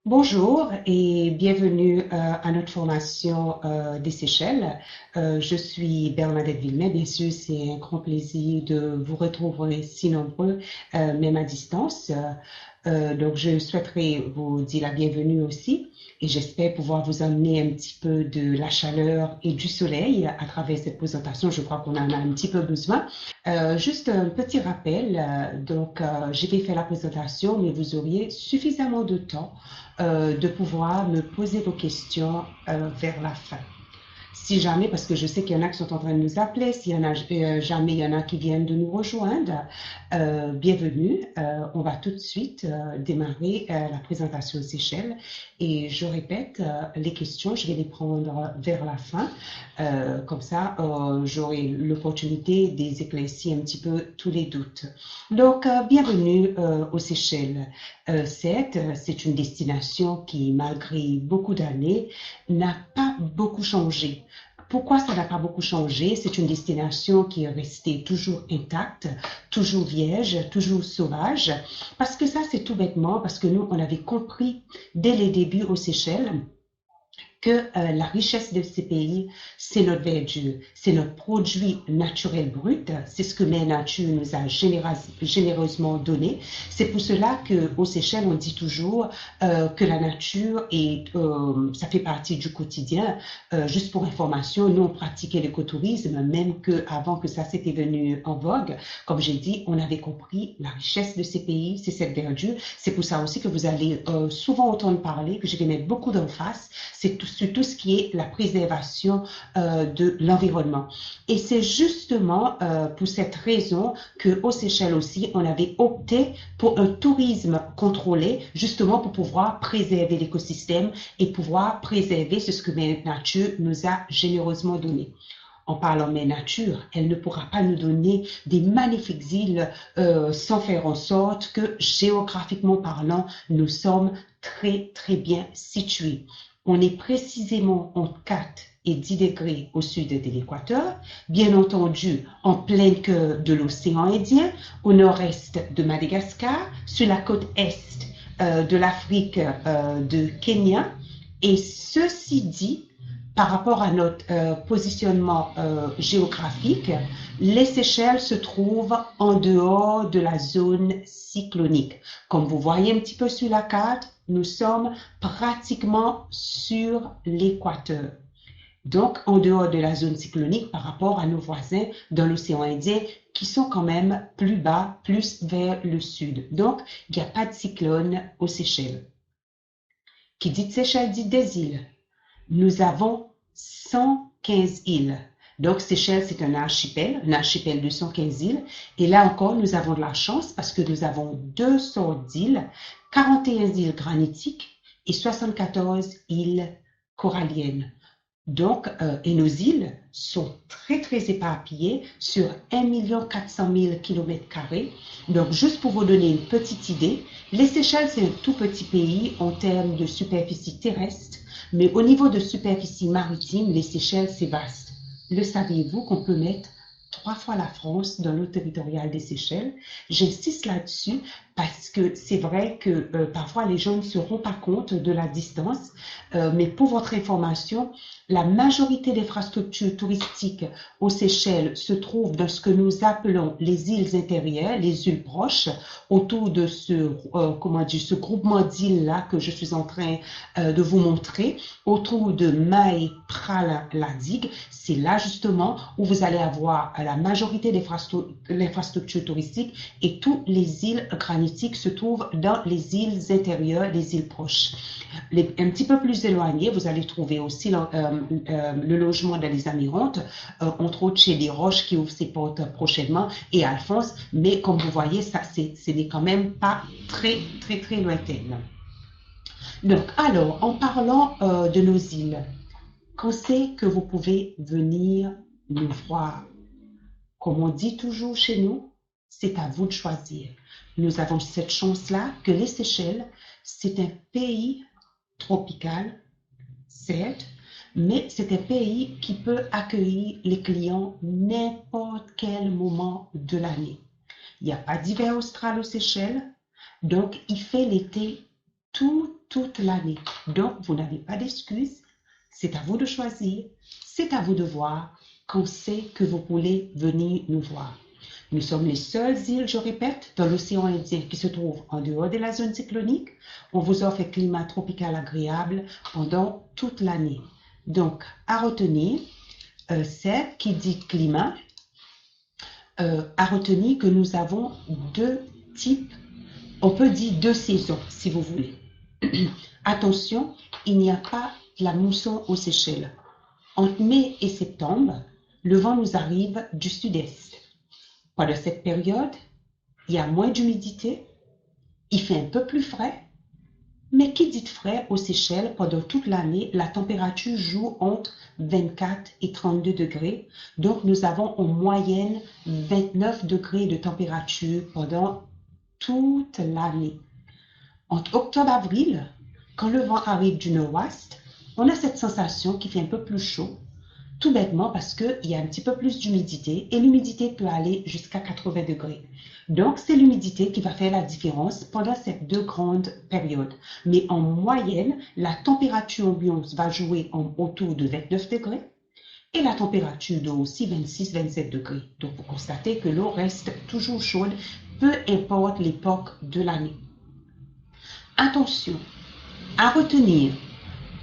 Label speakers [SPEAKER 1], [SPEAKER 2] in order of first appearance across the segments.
[SPEAKER 1] Bonjour et bienvenue à notre formation des Seychelles. Je suis Bernadette Villemet. Bien sûr, c'est un grand plaisir de vous retrouver si nombreux, même à distance. Donc, je souhaiterais vous dire la bienvenue aussi et j'espère pouvoir vous emmener un petit peu de la chaleur et du soleil à travers cette présentation. Je crois qu'on en a un petit peu besoin. Juste un petit rappel. Je vais faire la présentation, mais vous auriez suffisamment de temps de pouvoir me poser vos questions vers la fin. Si jamais, parce que je sais qu'il y en a qui sont en train de nous appeler, s'il y en a jamais, il y en a qui viennent de nous rejoindre, bienvenue. On va tout de suite démarrer la présentation aux Seychelles. Et je répète, les questions, je vais les prendre vers la fin. Comme ça, j'aurai l'opportunité d'éclaircir un petit peu tous les doutes. Donc, bienvenue aux Seychelles. C'est une destination qui, malgré beaucoup d'années, n'a pas beaucoup changé. Pourquoi ça n'a pas beaucoup changé? C'est une destination qui est restée toujours intacte, toujours vierge, toujours sauvage. Parce que ça, c'est tout bêtement, parce que nous, on avait compris dès les débuts aux Seychelles que la richesse de ces pays, c'est notre verdure, c'est notre produit naturel brut, c'est ce que Mère Nature nous a généreusement donné. C'est pour cela qu'aux Seychelles, on dit toujours que la nature, ça fait partie du quotidien. Juste pour information, nous, on pratiquait l'écotourisme, même avant que ça s'était venu en vogue. Comme j'ai dit, on avait compris la richesse de ces pays, c'est cette verdure. C'est pour ça aussi que vous allez souvent entendre parler, que je vais mettre beaucoup d'emphase, c'est sur tout ce qui est la préservation de l'environnement. Et c'est justement pour cette raison qu'aux Seychelles aussi, on avait opté pour un tourisme contrôlé, justement pour pouvoir préserver l'écosystème et pouvoir préserver ce que Mère Nature nous a généreusement donné. En parlant Mère Nature, elle ne pourra pas nous donner des magnifiques îles sans faire en sorte que géographiquement parlant, nous sommes très très bien situés. On est précisément entre 4 et 10 degrés au sud de l'équateur, bien entendu en plein cœur de l'océan Indien, au nord-est de Madagascar, sur la côte est de l'Afrique de Kenya. Et ceci dit, par rapport à notre positionnement géographique, les Seychelles se trouvent en dehors de la zone cyclonique. Comme vous voyez un petit peu sur la carte, nous sommes pratiquement sur l'équateur. Donc, en dehors de la zone cyclonique par rapport à nos voisins dans l'océan Indien qui sont quand même plus bas, plus vers le sud. Donc, il n'y a pas de cyclone aux Seychelles. Qui dit Seychelles dit des îles. Nous avons 115 îles. Donc, Seychelles, c'est un archipel de 115 îles. Et là encore, nous avons de la chance parce que nous avons deux sortes d'îles, 41 îles granitiques et 74 îles coralliennes. Donc, et nos îles sont très, très éparpillées sur 1 400 000 km². Donc, juste pour vous donner une petite idée, les Seychelles, c'est un tout petit pays en termes de superficie terrestre, mais au niveau de superficie maritime, les Seychelles, c'est vaste. Le saviez-vous qu'on peut mettre 3 fois la France dans l'eau territoriale des Seychelles? J'insiste là-dessus parce que c'est vrai que parfois les gens ne se rendent pas compte de la distance, mais pour votre information, la majorité des infrastructures touristiques aux Seychelles se trouvent dans ce que nous appelons les îles intérieures, les îles proches, autour de ce groupement d'îles-là que je suis en train de vous montrer, autour de Mai Praladigue. C'est là justement où vous allez avoir la majorité des infrastructures touristiques et toutes les îles granitiques se trouvent dans les îles intérieures, les îles proches. Un petit peu plus éloigné, vous allez trouver aussi le logement dans les Amirantes, entre autres chez des Roches qui ouvrent ses portes prochainement et Alphonse, mais comme vous voyez, ce n'est quand même pas très, très, très lointaine. Donc, alors, en parlant de nos îles, quand c'est que vous pouvez venir nous voir? Comme on dit toujours chez nous, c'est à vous de choisir. Nous avons cette chance-là que les Seychelles, c'est un pays tropical, certes, mais c'est un pays qui peut accueillir les clients n'importe quel moment de l'année. Il n'y a pas d'hiver austral aux Seychelles, donc il fait l'été toute l'année. Donc, vous n'avez pas d'excuses. C'est à vous de choisir. C'est à vous de voir quand c'est que vous voulez venir nous voir. Nous sommes les seules îles, je répète, dans l'océan Indien qui se trouvent en dehors de la zone cyclonique. On vous offre un climat tropical agréable pendant toute l'année. Donc, à retenir, c'est qui dit climat, à retenir que nous avons deux types, on peut dire deux saisons, si vous voulez. Attention, il n'y a pas de la mousson aux Seychelles. Entre mai et septembre, le vent nous arrive du sud-est. Pendant cette période, il y a moins d'humidité, il fait un peu plus frais, mais qui dit frais aux Seychelles, pendant toute l'année, la température joue entre 24 et 32 degrés. Donc, nous avons en moyenne 29 degrés de température pendant toute l'année. Entre octobre et avril, quand le vent arrive du nord-ouest, on a cette sensation qui fait un peu plus chaud, tout bêtement parce qu'il y a un petit peu plus d'humidité et l'humidité peut aller jusqu'à 80 degrés. Donc, c'est l'humidité qui va faire la différence pendant ces deux grandes périodes. Mais en moyenne, la température ambiante va jouer autour de 29 degrés et la température d'eau aussi 26-27 degrés. Donc, vous constatez que l'eau reste toujours chaude, peu importe l'époque de l'année. Attention, à retenir,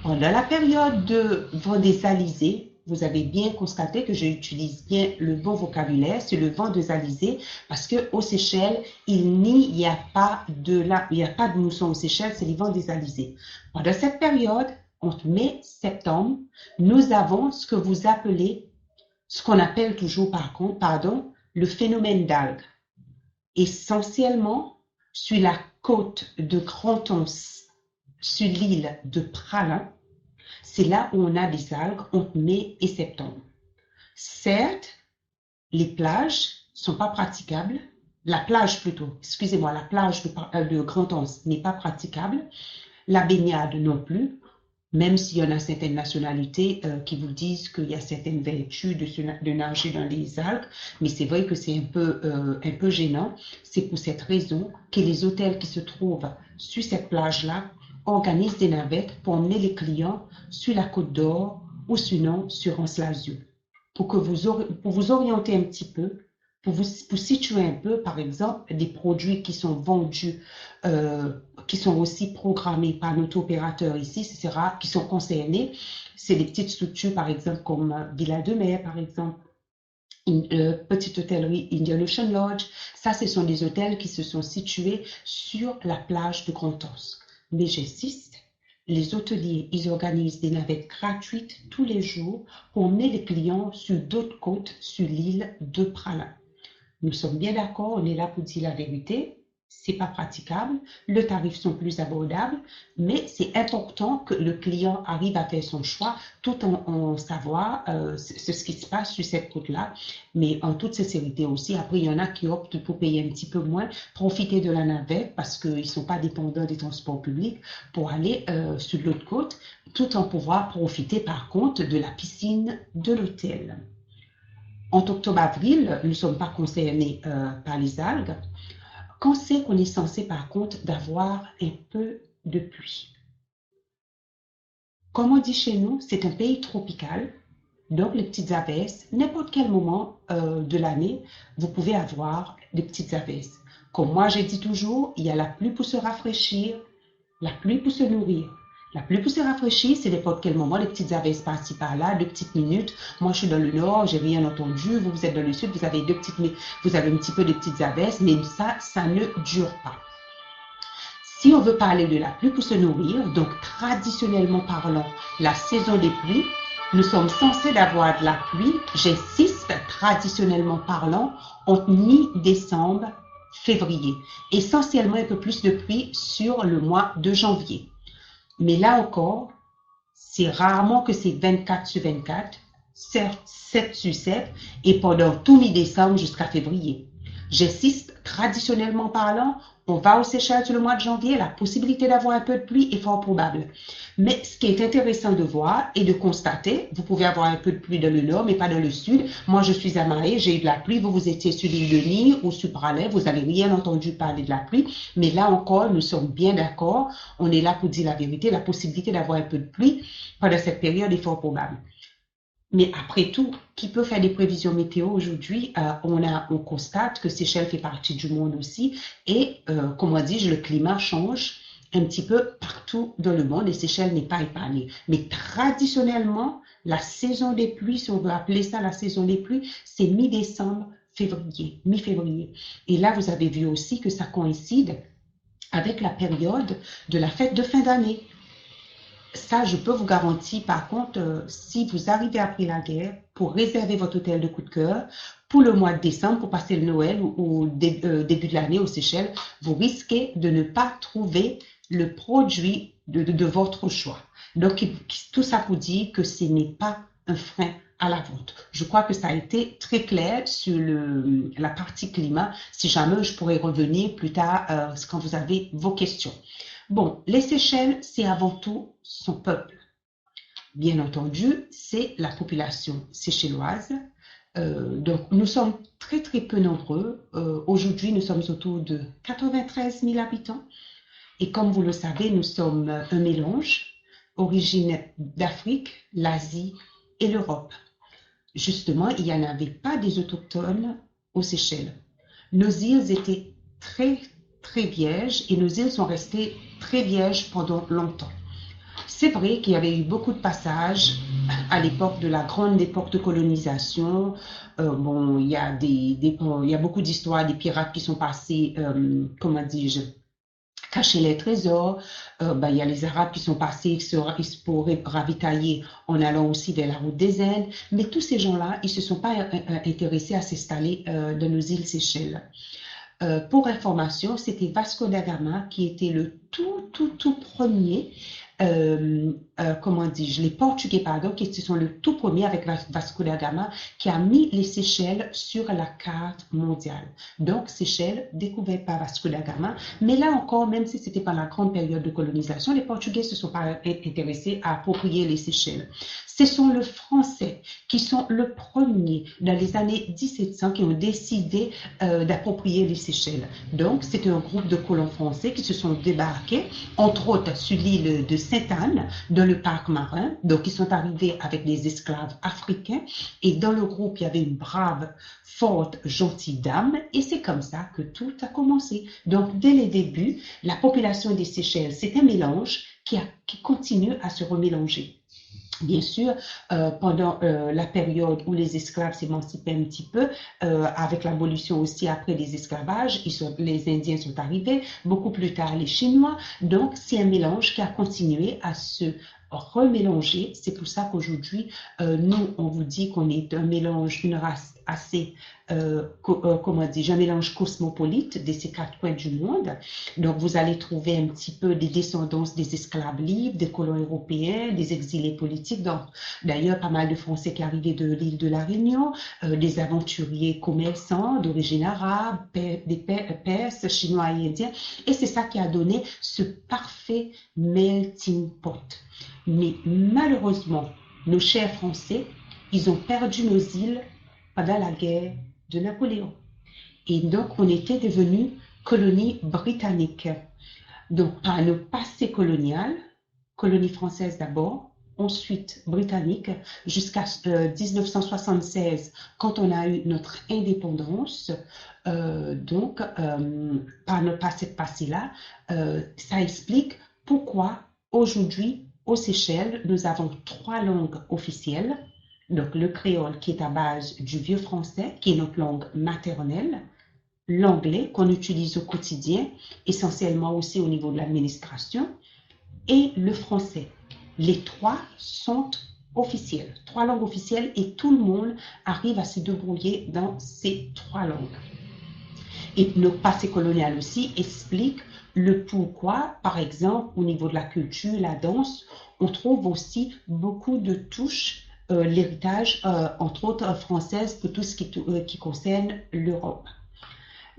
[SPEAKER 1] pendant la période de vent des alizés, vous avez bien constaté que j'utilise bien le bon vocabulaire, c'est le vent des alizés, parce qu'aux Seychelles, il n'y a pas de mousson aux Seychelles, c'est le vent des alizés. Pendant cette période, entre mai et septembre, nous avons ce qu'on appelle toujours le phénomène d'algues. Essentiellement, sur la côte de Grand-Anse, sur l'île de Praslin, c'est là où on a des algues entre mai et septembre. Certes, les plages sont pas praticables. La plage de Grand-Anse n'est pas praticable. La baignade non plus, même s'il y en a certaines nationalités qui vous disent qu'il y a certaines vertus de nager dans les algues, mais c'est vrai que c'est un peu gênant. C'est pour cette raison que les hôtels qui se trouvent sur cette plage-là organisent des navettes pour emmener les clients sur la Côte d'Or ou sinon sur Anse-Lazio. Pour vous orienter un petit peu, pour situer un peu, par exemple, des produits qui sont vendus, qui sont aussi programmés par notre opérateur ici, qui sont concernés. C'est des petites structures, par exemple, comme Villa de Mer, par exemple, une petite hôtellerie Indian Ocean Lodge. Ça, ce sont des hôtels qui se sont situés sur la plage de Grand-Anse. Mais j'insiste, les hôteliers, ils organisent des navettes gratuites tous les jours pour emmener les clients sur d'autres côtes sur l'île de Praslin. Nous sommes bien d'accord, on est là pour dire la vérité. C'est pas praticable, les tarifs sont plus abordables, mais c'est important que le client arrive à faire son choix tout en savoir ce qui se passe sur cette côte-là. Mais en toute sincérité aussi, après, il y en a qui optent pour payer un petit peu moins, profiter de la navette parce qu'ils ne sont pas dépendants des transports publics pour aller sur l'autre côte, tout en pouvoir profiter par contre de la piscine de l'hôtel. En octobre-avril, nous ne sommes pas concernés par les algues. Quand c'est qu'on est censé, par contre, d'avoir un peu de pluie? Comme on dit chez nous, c'est un pays tropical, donc les petites averses, n'importe quel moment de l'année, vous pouvez avoir des petites averses. Comme moi, j'ai dit toujours, il y a la pluie pour se rafraîchir, la pluie pour se nourrir. La pluie pour se rafraîchir, c'est n'importe quel moment, les petites averses par-ci par-là, 2 petites minutes. Moi, je suis dans le nord, j'ai rien entendu. Vous êtes dans le sud, vous avez un petit peu de petites averses, mais ça ne dure pas. Si on veut parler de la pluie pour se nourrir, donc traditionnellement parlant, la saison des pluies, nous sommes censés avoir de la pluie, j'insiste, traditionnellement parlant, entre mi-décembre, février. Essentiellement un peu plus de pluie sur le mois de janvier. Mais là encore, c'est rarement que c'est 24 sur 24, 7 sur 7, et pendant tout mi-décembre jusqu'à février. J'insiste, traditionnellement parlant, On va aux Seychelles le mois de janvier, la possibilité d'avoir un peu de pluie est fort probable. Mais ce qui est intéressant de voir et de constater, vous pouvez avoir un peu de pluie dans le nord, mais pas dans le sud. Moi, je suis à Mahé, j'ai eu de la pluie. Vous étiez sur l'île de Nîmes ou sur Pralais, vous n'avez rien entendu parler de la pluie. Mais là encore, nous sommes bien d'accord. On est là pour dire la vérité. La possibilité d'avoir un peu de pluie pendant cette période est fort probable. Mais après tout, qui peut faire des prévisions météo aujourd'hui? On constate que Seychelles fait partie du monde aussi. Et comme on dit, le climat change un petit peu partout dans le monde et Seychelles n'est pas épargnée. Mais traditionnellement, la saison des pluies, si on veut appeler ça la saison des pluies, c'est mi-décembre, février, mi-février. Et là, vous avez vu aussi que ça coïncide avec la période de la fête de fin d'année. Ça, je peux vous garantir, par contre, si vous arrivez après la guerre, pour réserver votre hôtel de coup de cœur, pour le mois de décembre, pour passer le Noël ou début de l'année aux Seychelles, vous risquez de ne pas trouver le produit de votre choix. Donc, tout ça vous dit que ce n'est pas un frein à la vente. Je crois que ça a été très clair sur la partie climat. Si jamais je pourrais revenir plus tard quand vous avez vos questions. Bon, les Seychelles, c'est avant tout son peuple. Bien entendu, c'est la population séchelloise. Donc, nous sommes très, très peu nombreux. Aujourd'hui, nous sommes autour de 93 000 habitants. Et comme vous le savez, nous sommes un mélange, origine d'Afrique, l'Asie et l'Europe. Justement, il n'y en avait pas des autochtones aux Seychelles. Nos îles étaient très, très vierges et nos îles sont restées très vierges pendant longtemps. C'est vrai qu'il y avait eu beaucoup de passages à l'époque de la grande époque de colonisation. Bon, il y a beaucoup d'histoires des pirates qui sont passés, comment dis-je, cacher les trésors. Il y a les Arabes qui sont passés pour ravitailler en allant aussi vers la route des Indes. Mais tous ces gens-là, ils ne se sont pas intéressés à s'installer dans nos îles Seychelles. Pour information, c'était Vasco da Gama qui était le tout premier, comment dis-je, les Portugais, pardon, qui sont le tout premier avec Vasco da Gama, qui a mis les Seychelles sur la carte mondiale. Donc, Seychelles, découvert par Vasco da Gama. Mais là encore, même si c'était pas la grande période de colonisation, les Portugais se sont pas intéressés à approprier les Seychelles. Ce sont les Français qui sont le premier dans les années 1700 qui ont décidé d'approprier les Seychelles. Donc, c'était un groupe de colons français qui se sont débarqués, entre autres sur l'île de Sainte-Anne, dans le parc marin. Donc, ils sont arrivés avec des esclaves africains et dans le groupe, il y avait une brave, forte, gentille dame et c'est comme ça que tout a commencé. Donc, dès les débuts, la population des Seychelles, c'est un mélange qui continue à se remélanger. Bien sûr, pendant la période où les esclaves s'émancipaient un petit peu, avec l'abolition aussi après des esclavages, les Indiens sont arrivés, beaucoup plus tard les Chinois. Donc, c'est un mélange qui a continué à se remélanger. C'est pour ça qu'aujourd'hui, nous, on vous dit qu'on est un mélange, une race assez, comment dire, un mélange cosmopolite de ces quatre coins du monde. Donc, vous allez trouver un petit peu des descendances des esclaves libres, des colons européens, des exilés politiques. D'ailleurs, pas mal de Français qui arrivaient de l'île de la Réunion, des aventuriers commerçants d'origine arabe, des Perses, Chinois et Indiens. Et c'est ça qui a donné ce parfait melting pot. Mais malheureusement, nos chers Français, ils ont perdu nos îles pendant la guerre de Napoléon. Et donc, on était devenus colonie britannique. Donc, par le passé colonial, colonie française d'abord, ensuite britannique, jusqu'à 1976, quand on a eu notre indépendance. Par le passé-là, ça explique pourquoi aujourd'hui, aux Seychelles, nous avons trois langues officielles. Donc, le créole qui est à base du vieux français, qui est notre langue maternelle, l'anglais qu'on utilise au quotidien, essentiellement aussi au niveau de l'administration, et le français. Les trois sont officiels, trois langues officielles et tout le monde arrive à se débrouiller dans ces trois langues. Et le passé colonial aussi explique le pourquoi, par exemple, au niveau de la culture, la danse, on trouve aussi beaucoup de touches, l'héritage, entre autres française, pour tout ce qui concerne l'Europe.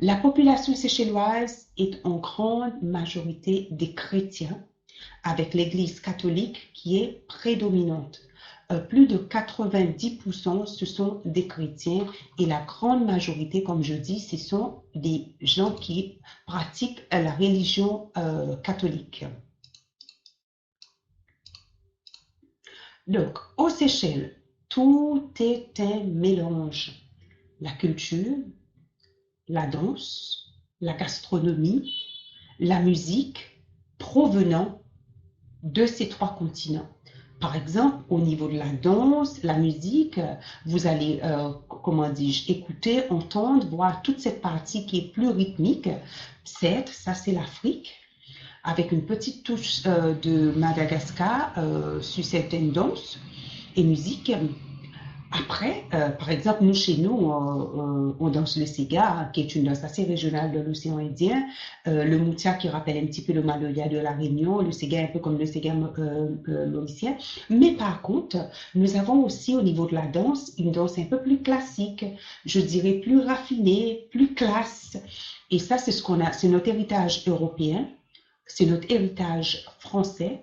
[SPEAKER 1] La population séchelloise est en grande majorité des chrétiens, avec l'Église catholique qui est prédominante. Plus de 90%, ce sont des chrétiens et la grande majorité, comme je dis, ce sont des gens qui pratiquent la religion catholique. Donc, aux Seychelles, tout est un mélange. La culture, la danse, la gastronomie, la musique provenant de ces trois continents. Par exemple, au niveau de la danse, la musique, vous allez, comment dis-je, écouter, entendre, voir toute cette partie qui est plus rythmique. Ça c'est l'Afrique, avec une petite touche de Madagascar sur certaines danses et musiques. Après, par exemple, nous, chez nous, on danse le Sega, qui est une danse assez régionale de l'océan Indien, le Moutia qui rappelle un petit peu le Maloya de la Réunion, le Sega un peu comme le Sega mauricien. Mais par contre, nous avons aussi au niveau de la danse, une danse un peu plus classique, je dirais plus raffinée, plus classe. Et ça, c'est ce qu'on a, c'est notre héritage européen, c'est notre héritage français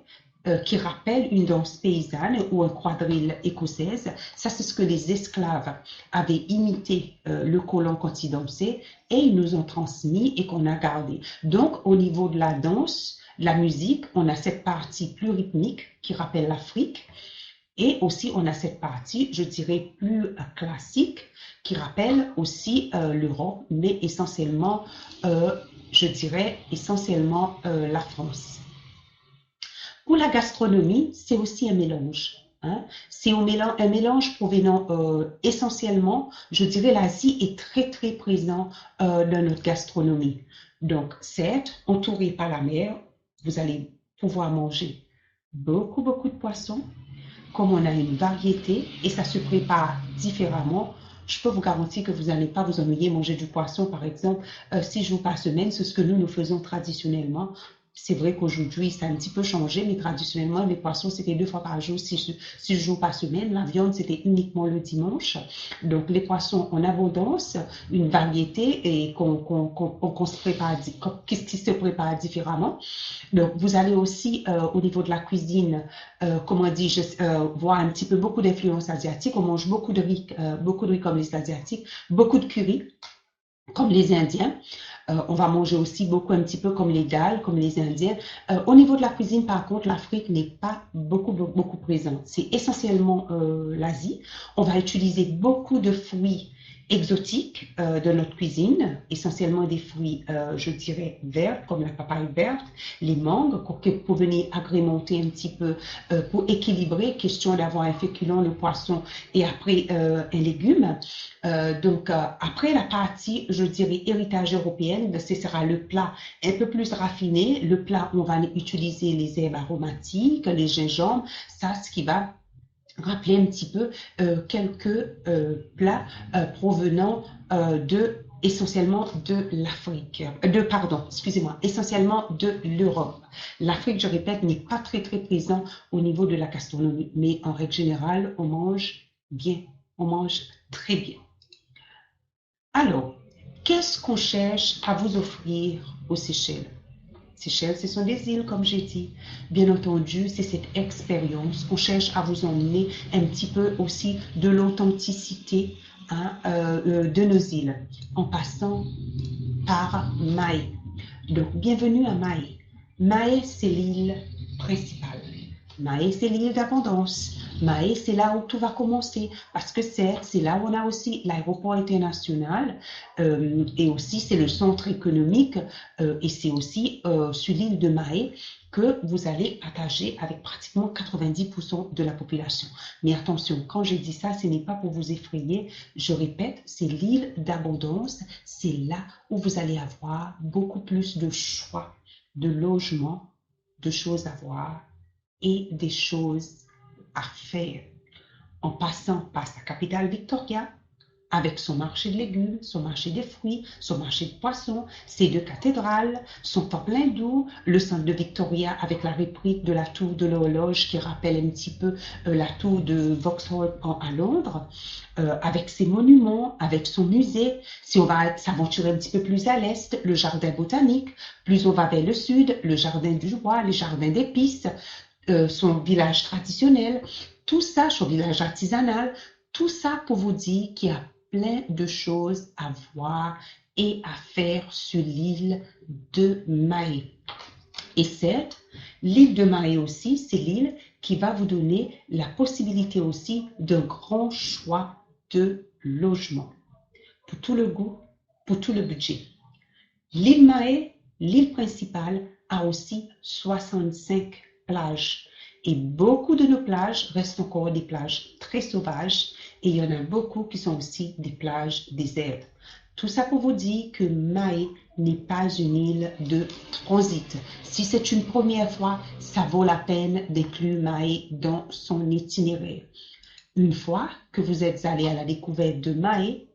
[SPEAKER 1] qui rappelle une danse paysanne ou un quadrille écossaise. Ça, c'est ce que les esclaves avaient imité le colon quand il dansait et ils nous ont transmis et qu'on a gardé. Donc, au niveau de la danse, la musique, on a cette partie plus rythmique qui rappelle l'Afrique. Et aussi, on a cette partie, je dirais, plus classique qui rappelle aussi l'Europe, mais essentiellement, je dirais, essentiellement la France. Pour la gastronomie, c'est aussi un mélange. Hein. C'est un mélange provenant essentiellement, je dirais, l'Asie est très, très présent dans notre gastronomie. Donc, certes, entouré par la mer, vous allez pouvoir manger beaucoup, beaucoup de poissons, comme on a une variété et ça se prépare différemment. Je peux vous garantir que vous n'allez pas vous ennuyer manger du poisson, par exemple, 6 jours par semaine. C'est ce que nous faisons traditionnellement. C'est vrai qu'aujourd'hui, ça a un petit peu changé, mais traditionnellement, les poissons, c'était 2 fois par jour, 6 jours par semaine. La viande, c'était uniquement le dimanche. Donc, les poissons en abondance, une variété et qu'on se prépare, qui se prépare différemment. Donc, vous allez aussi, au niveau de la cuisine, comment dis-je, voir un petit peu beaucoup d'influence asiatique. On mange beaucoup de riz comme les Asiatiques, beaucoup de curry comme les Indiens. On va manger aussi beaucoup un petit peu comme les dalles, comme les Indiens. Au niveau de la cuisine, par contre, l'Afrique n'est pas beaucoup présente. C'est essentiellement l'Asie. On va utiliser beaucoup de fruits exotiques de notre cuisine, essentiellement des fruits, je dirais, verts, comme la papaye verte, les mangues, pour venir agrémenter un petit peu, pour équilibrer, question d'avoir un féculent, le poisson, et après un légume. Donc, après la partie, je dirais, héritage européenne, ce sera le plat un peu plus raffiné. Le plat, on va utiliser les herbes aromatiques, les gingembre, ça, ce qui va rappeler un petit peu quelques plats provenant essentiellement de l'Afrique, excusez-moi, essentiellement de l'Europe. L'Afrique, je répète, n'est pas très présent au niveau de la gastronomie, mais en règle générale, on mange bien, on mange très bien. Alors, qu'est-ce qu'on cherche à vous offrir aux Seychelles? Seychelles, ce sont des îles, comme j'ai dit. Bien entendu, c'est cette expérience. On cherche à vous emmener un petit peu aussi de l'authenticité hein, de nos îles, en passant par Maé. Donc, bienvenue à Maé. Maé, c'est l'île principale. Maé, c'est l'île d'abondance. Maé, c'est là où tout va commencer parce que c'est là où on a aussi l'aéroport international et aussi c'est le centre économique et c'est aussi sur l'île de Maé que vous allez partager avec pratiquement 90% de la population. Mais attention, quand je dis ça, ce n'est pas pour vous effrayer. Je répète, c'est l'île d'abondance. C'est là où vous allez avoir beaucoup plus de choix, de logements, de choses à voir et des choses à faire en passant par sa capitale Victoria, avec son marché de légumes, son marché des fruits, son marché de poissons, ses deux cathédrales, son temple hindou, le centre de Victoria avec la réplique de la tour de l'horloge qui rappelle un petit peu la tour de Vauxhall à Londres, avec ses monuments, avec son musée. Si on va s'aventurer un petit peu plus à l'est, le jardin botanique, plus on va vers le sud, le jardin du roi, les jardins d'épices, son village traditionnel, tout ça, son village artisanal, tout ça pour vous dire qu'il y a plein de choses à voir et à faire sur l'île de Mahé. Et certes, l'île de Mahé aussi, c'est l'île qui va vous donner la possibilité aussi d'un grand choix de logement pour tout le goût, pour tout le budget. L'île Mahé, l'île principale, a aussi 65 plages. Et beaucoup de nos plages restent encore des plages très sauvages et il y en a beaucoup qui sont aussi des plages désertes. Tout ça pour vous dire que Mahé n'est pas une île de transit. Si c'est une première fois, ça vaut la peine d'inclure Mahé dans son itinéraire. Une fois que vous êtes allé à la découverte de Mahé,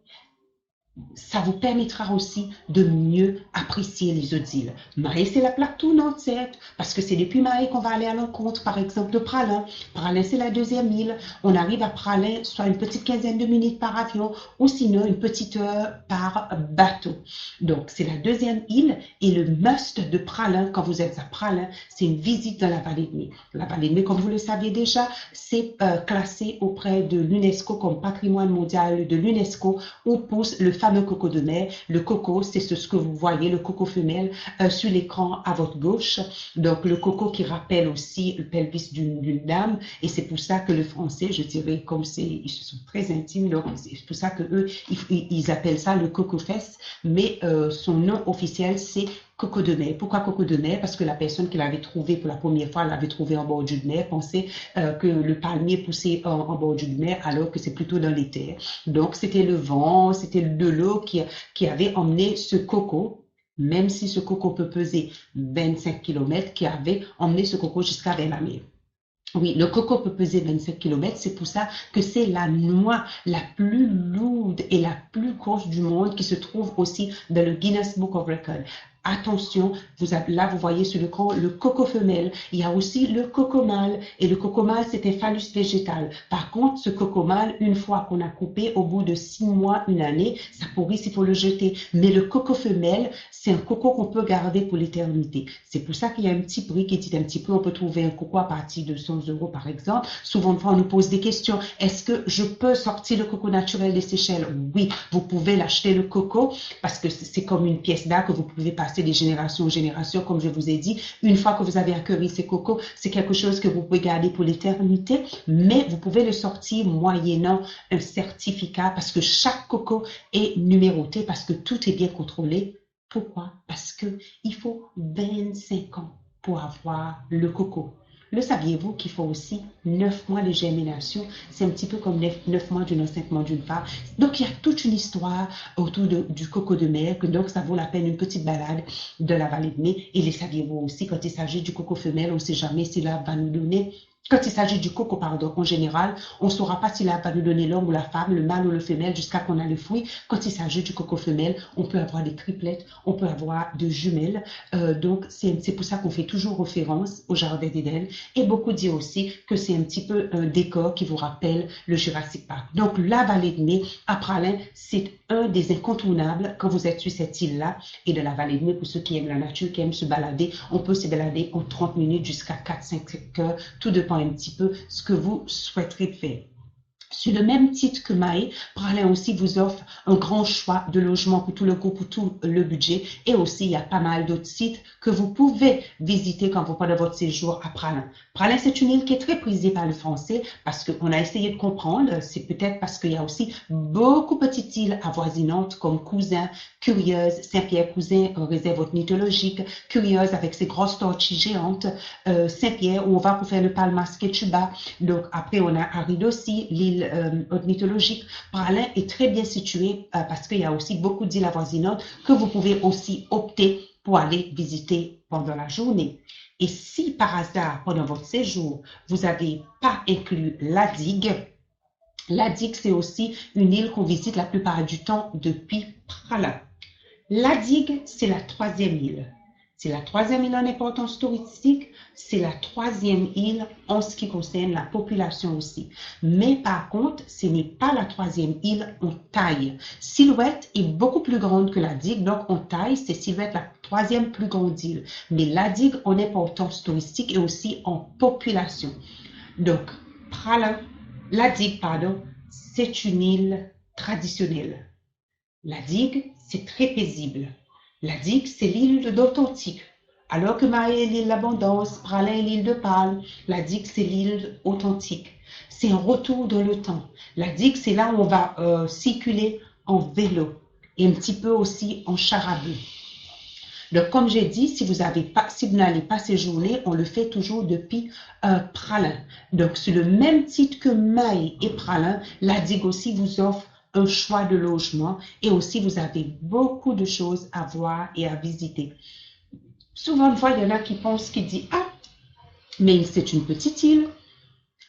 [SPEAKER 1] ça vous permettra aussi de mieux apprécier les autres îles. Mahé, c'est la plaque tournante, certes, parce que c'est depuis Mahé qu'on va aller à l'encontre, par exemple, de Praslin. Praslin, c'est la deuxième île. On arrive à Praslin, soit une petite quinzaine de minutes par avion, ou sinon une petite heure par bateau. Donc, c'est la deuxième île, et le must de Praslin, quand vous êtes à Praslin, c'est une visite dans la vallée de Mai. La vallée de Mai, comme vous le saviez déjà, c'est classé auprès de l'UNESCO comme patrimoine mondial de l'UNESCO, où pousse le fameux coco de mer. Le coco, c'est ce que vous voyez, le coco femelle sur l'écran à votre gauche. Donc, le coco qui rappelle aussi le pelvis d'une dame. Et c'est pour ça que le français, je dirais, comme ils sont très intimes, donc c'est pour ça que eux, ils appellent ça le coco fesse. Mais son nom officiel, c'est coco de mer. Pourquoi coco de mer? Parce que la personne qui l'avait trouvé pour la première fois, l'avait trouvé en bordure de mer, pensait que le palmier poussait en bordure de mer, alors que c'est plutôt dans les terres. Donc, c'était le vent, c'était de l'eau qui avait emmené ce coco, même si ce coco peut peser 25 km, qui avait emmené ce coco jusqu'à vers la mer. Oui, le coco peut peser 27 km, c'est pour ça que c'est la noix la plus lourde et la plus grosse du monde qui se trouve aussi dans le Guinness Book of Records. Attention, là vous voyez sur l'écran le coco femelle, il y a aussi le coco mâle et le coco mâle c'est un phallus végétal. Par contre, ce coco mâle, une fois qu'on a coupé, au bout de 6 mois, une année, ça pourrit, il faut le jeter. Mais le coco femelle, c'est un coco qu'on peut garder pour l'éternité. C'est pour ça qu'il y a un petit prix qui dit un petit peu, on peut trouver un coco à partir de 100 euros par exemple. Souvent, on nous pose des questions. Est-ce que je peux sortir le coco naturel des Seychelles? Oui, vous pouvez l'acheter le coco parce que c'est comme une pièce d'art que vous pouvez passer des générations en génération, comme je vous ai dit. Une fois que vous avez accueilli ces cocos, c'est quelque chose que vous pouvez garder pour l'éternité, mais vous pouvez le sortir moyennant un certificat parce que chaque coco est numéroté, parce que tout est bien contrôlé. Pourquoi? Parce que il faut 25 ans pour avoir le coco. Le saviez-vous qu'il faut aussi 9 mois de germination? C'est un petit peu comme 9 mois d'une enceinte d'une femme. Donc, il y a toute une histoire autour du coco de mer, que donc ça vaut la peine une petite balade de la vallée de Mai. Et les saviez-vous aussi, quand il s'agit du coco femelle, on ne sait jamais si là va nous donner. Quand il s'agit du coco, pardon, en général, on ne saura pas si là va nous donner l'homme ou la femme, le mâle ou le femelle, jusqu'à qu'on a le fruit. Quand il s'agit du coco femelle, on peut avoir des triplettes, on peut avoir de jumelles. Donc, c'est pour ça qu'on fait toujours référence au jardin d'Éden. Et beaucoup disent aussi que c'est un petit peu un décor qui vous rappelle le Jurassic Park. Donc, la vallée de Mai, à Praslin, c'est un des incontournables quand vous êtes sur cette île-là. Et de la vallée de Mai, pour ceux qui aiment la nature, qui aiment se balader, on peut se balader en 30 minutes jusqu'à 4-5 heures. Tout dépend un petit peu ce que vous souhaiterez faire. Sur le même titre que Mahé, Praslin aussi vous offre un grand choix de logements pour tout le groupe, pour tout le budget. Et aussi, il y a pas mal d'autres sites que vous pouvez visiter quand vous prenez votre séjour à Praslin. Praslin, c'est une île qui est très prisée par le français parce qu'on a essayé de comprendre. C'est peut-être parce qu'il y a aussi beaucoup de petites îles avoisinantes comme Cousin, Curieuse, Saint-Pierre-Cousin, réserve ornithologique, Curieuse avec ses grosses tortues géantes, Saint-Pierre où on va pour faire le Palmas Quechua. Donc après, on a Aridossi, l'île ornithologique. Praslin est très bien situé parce qu'il y a aussi beaucoup d'îles avoisinantes que vous pouvez aussi opter pour aller visiter pendant la journée. Et si par hasard, pendant votre séjour, vous n'avez pas inclus la digue, La digue, c'est aussi une île qu'on visite la plupart du temps depuis Praslin. La digue, c'est la troisième île. C'est la troisième île en importance touristique. C'est la troisième île en ce qui concerne la population aussi. Mais par contre, ce n'est pas la troisième île en taille. Silhouette est beaucoup plus grande que la digue. Donc, en taille, c'est Silhouette la troisième plus grande île. Mais la digue en importance touristique et aussi en population. Donc, Praslin, la digue, pardon, c'est une île traditionnelle. La digue, c'est très paisible. La digue, c'est l'île d'authentique. Alors que Maé est l'île d'abondance, Praslin est l'île de Palme, la digue, c'est l'île authentique. C'est un retour dans le temps. La digue, c'est là où on va circuler en vélo et un petit peu aussi en char à bœuf. Donc, comme j'ai dit, si vous n'allez pas séjourner, on le fait toujours depuis Praslin. Donc, sur le même titre que Maé et Praslin, la digue aussi vous offre un choix de logement et aussi vous avez beaucoup de choses à voir et à visiter. Souvent, une fois, il y en a qui pensent, qui disent, ah, mais c'est une petite île.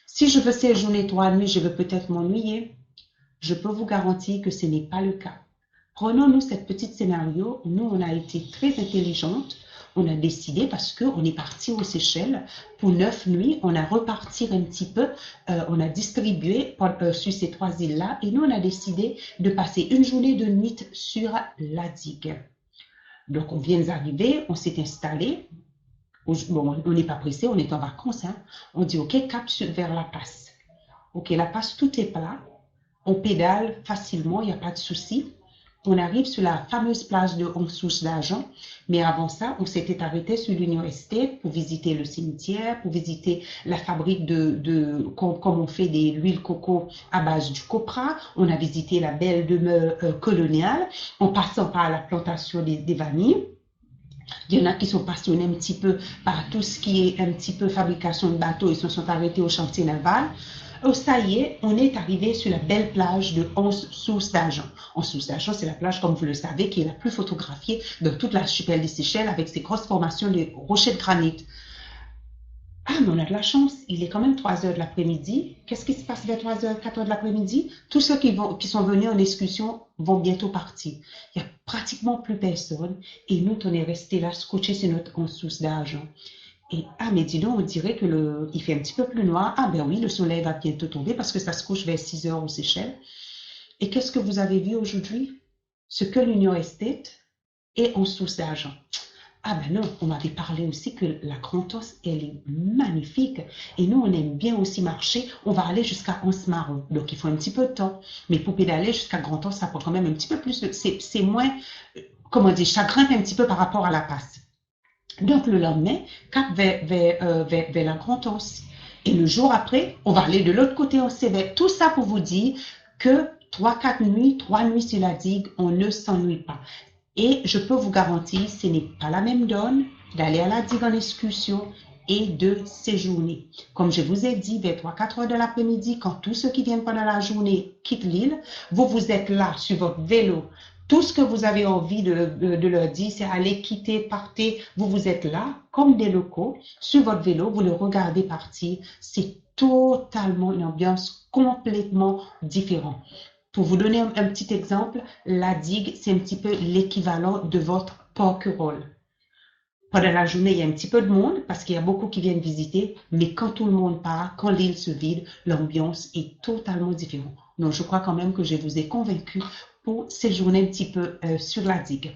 [SPEAKER 1] Si je veux séjourner 3 nuits, je vais peut-être m'ennuyer. Je peux vous garantir que ce n'est pas le cas. Prenons-nous cette petite scénario. Nous, on a été très intelligente. On a décidé, parce qu'on est parti aux Seychelles pour 9 nuits, on a reparti un petit peu, on a distribué sur ces 3 îles-là et nous, on a décidé de passer une journée de nuit sur la digue. Donc, on vient d'arriver, on s'est installé. Bon, on n'est pas pressé, on est en vacances. Hein. On dit, OK, cap vers La Passe. OK, La Passe, tout est plat. On pédale facilement, il n'y a pas de souci. On arrive sur la fameuse plage de 11 sources d'argent. Mais avant ça, on s'était arrêté sur l'Union Estate pour visiter le cimetière, pour visiter la fabrique comme on fait de l'huile coco à base du copra. On a visité la belle demeure coloniale en passant par la plantation des vanilles. Il y en a qui sont passionnés un petit peu par tout ce qui est un petit peu fabrication de bateaux. Ils se sont arrêtés au chantier naval. Oh, ça y est, on est arrivé sur la belle plage de 11 sources d'argent. 11 sources d'argent, c'est la plage, comme vous le savez, qui est la plus photographiée de toute l'archipel des Seychelles avec ses grosses formations de rochers de granit. Ah, mais on a de la chance, il est quand même 3 heures de l'après-midi. Qu'est-ce qui se passe vers 3 heures, 4 heures de l'après-midi? Tous ceux qui sont venus en excursion vont bientôt partir. Il n'y a pratiquement plus personne et nous, on est restés là, scotchés sur notre 11 sources d'argent. Et ah, mais dis donc, on dirait que il fait un petit peu plus noir. Ah, ben oui, le soleil va bientôt tomber parce que ça se couche vers 6 heures aux Seychelles. Et qu'est-ce que vous avez vu aujourd'hui? Ce que l'Union Estate est en source d'argent. Ah ben non, on m'avait parlé aussi que la Grand-Anse, elle est magnifique. Et nous, on aime bien aussi marcher. On va aller jusqu'à Anse-Marron. Donc, il faut un petit peu de temps. Mais pour pédaler jusqu'à Grand-Anse, ça prend quand même un petit peu plus. C'est moins, comment dire, ça grimpe un petit peu par rapport à La Passe. Donc, le lendemain, cap vers la Grand-Anse. Et le jour après, on va aller de l'autre côté en Cévennes. Tout ça pour vous dire que 3 nuits sur la digue, on ne s'ennuie pas. Et je peux vous garantir, ce n'est pas la même donne d'aller à la digue en excursion et de séjourner. Comme je vous ai dit, vers 3-4 heures de l'après-midi, quand tous ceux qui viennent pendant la journée quittent l'île, vous êtes là sur votre vélo. Tout ce que vous avez envie de leur dire, c'est aller quitter, partez. Vous êtes là, comme des locaux, sur votre vélo, vous le regardez partir. C'est totalement une ambiance complètement différente. Pour vous donner un petit exemple, la digue, c'est un petit peu l'équivalent de votre Porquerolles. Pendant la journée, il y a un petit peu de monde parce qu'il y a beaucoup qui viennent visiter, mais quand tout le monde part, quand l'île se vide, l'ambiance est totalement différente. Donc, je crois quand même que je vous ai convaincu pour séjourner un petit peu sur la digue.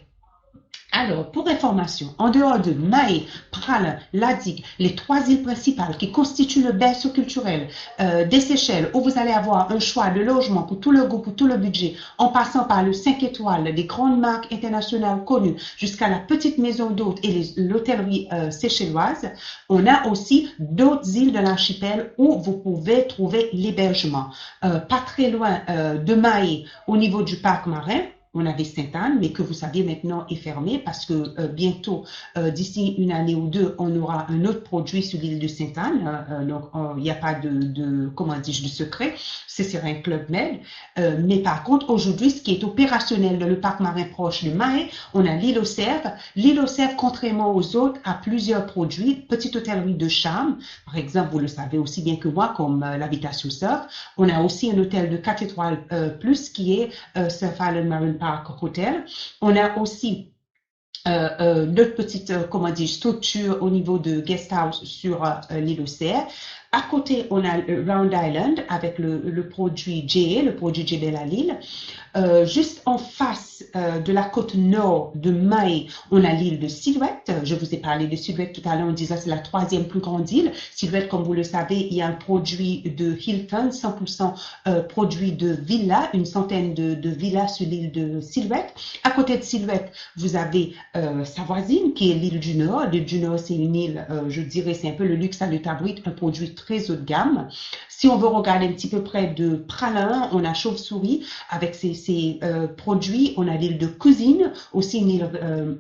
[SPEAKER 1] Alors, pour information, en dehors de Maé, Praslin, la digue, les 3 îles principales qui constituent le berceau culturel des Seychelles, où vous allez avoir un choix de logement pour tout le groupe, pour tout le budget, en passant par le 5 étoiles, des grandes marques internationales connues, jusqu'à la petite maison d'hôtes et l'hôtellerie séchelloise, on a aussi d'autres îles de l'archipel où vous pouvez trouver l'hébergement. Pas très loin de Maé, au niveau du parc marin, on avait Sainte-Anne, mais que vous savez maintenant est fermé parce que bientôt, d'ici une année ou deux, on aura un autre produit sur l'île de Sainte-Anne. Donc, il n'y a pas comment dis-je, de secret. C'est un club med. Mais par contre, aujourd'hui, ce qui est opérationnel dans le parc marin proche de Mahé, on a l'île aux Cerfs. L'île aux Cerfs, contrairement aux autres, a plusieurs produits. Petite hôtellerie de charme, par exemple, vous le savez aussi bien que moi, comme l'habitation surf. On a aussi un hôtel de 4 étoiles plus qui est Surf Island Marine Park Hotel. On a aussi notre petite, comment dire, structure au niveau de guest house sur l'île aux Cerfs. À côté, on a Round Island avec le produit JA, le produit Jebel à l'île. Juste en face de la côte nord de Mahé, on a l'île de Silhouette. Je vous ai parlé de Silhouette tout à l'heure en disant que c'est la troisième plus grande île. Silhouette, comme vous le savez, il y a un produit de Hilton, 100% produit de villas, une centaine de villas sur l'île de Silhouette. À côté de Silhouette, vous avez sa voisine qui est l'île du Nord. L'île du Nord, c'est une île, je dirais, c'est un peu le luxe à l'état brut, un produit très haut de gamme. Si on veut regarder un petit peu près de Pralin, on a Chauve-souris avec ses produits. On a l'île de Cousine, aussi une île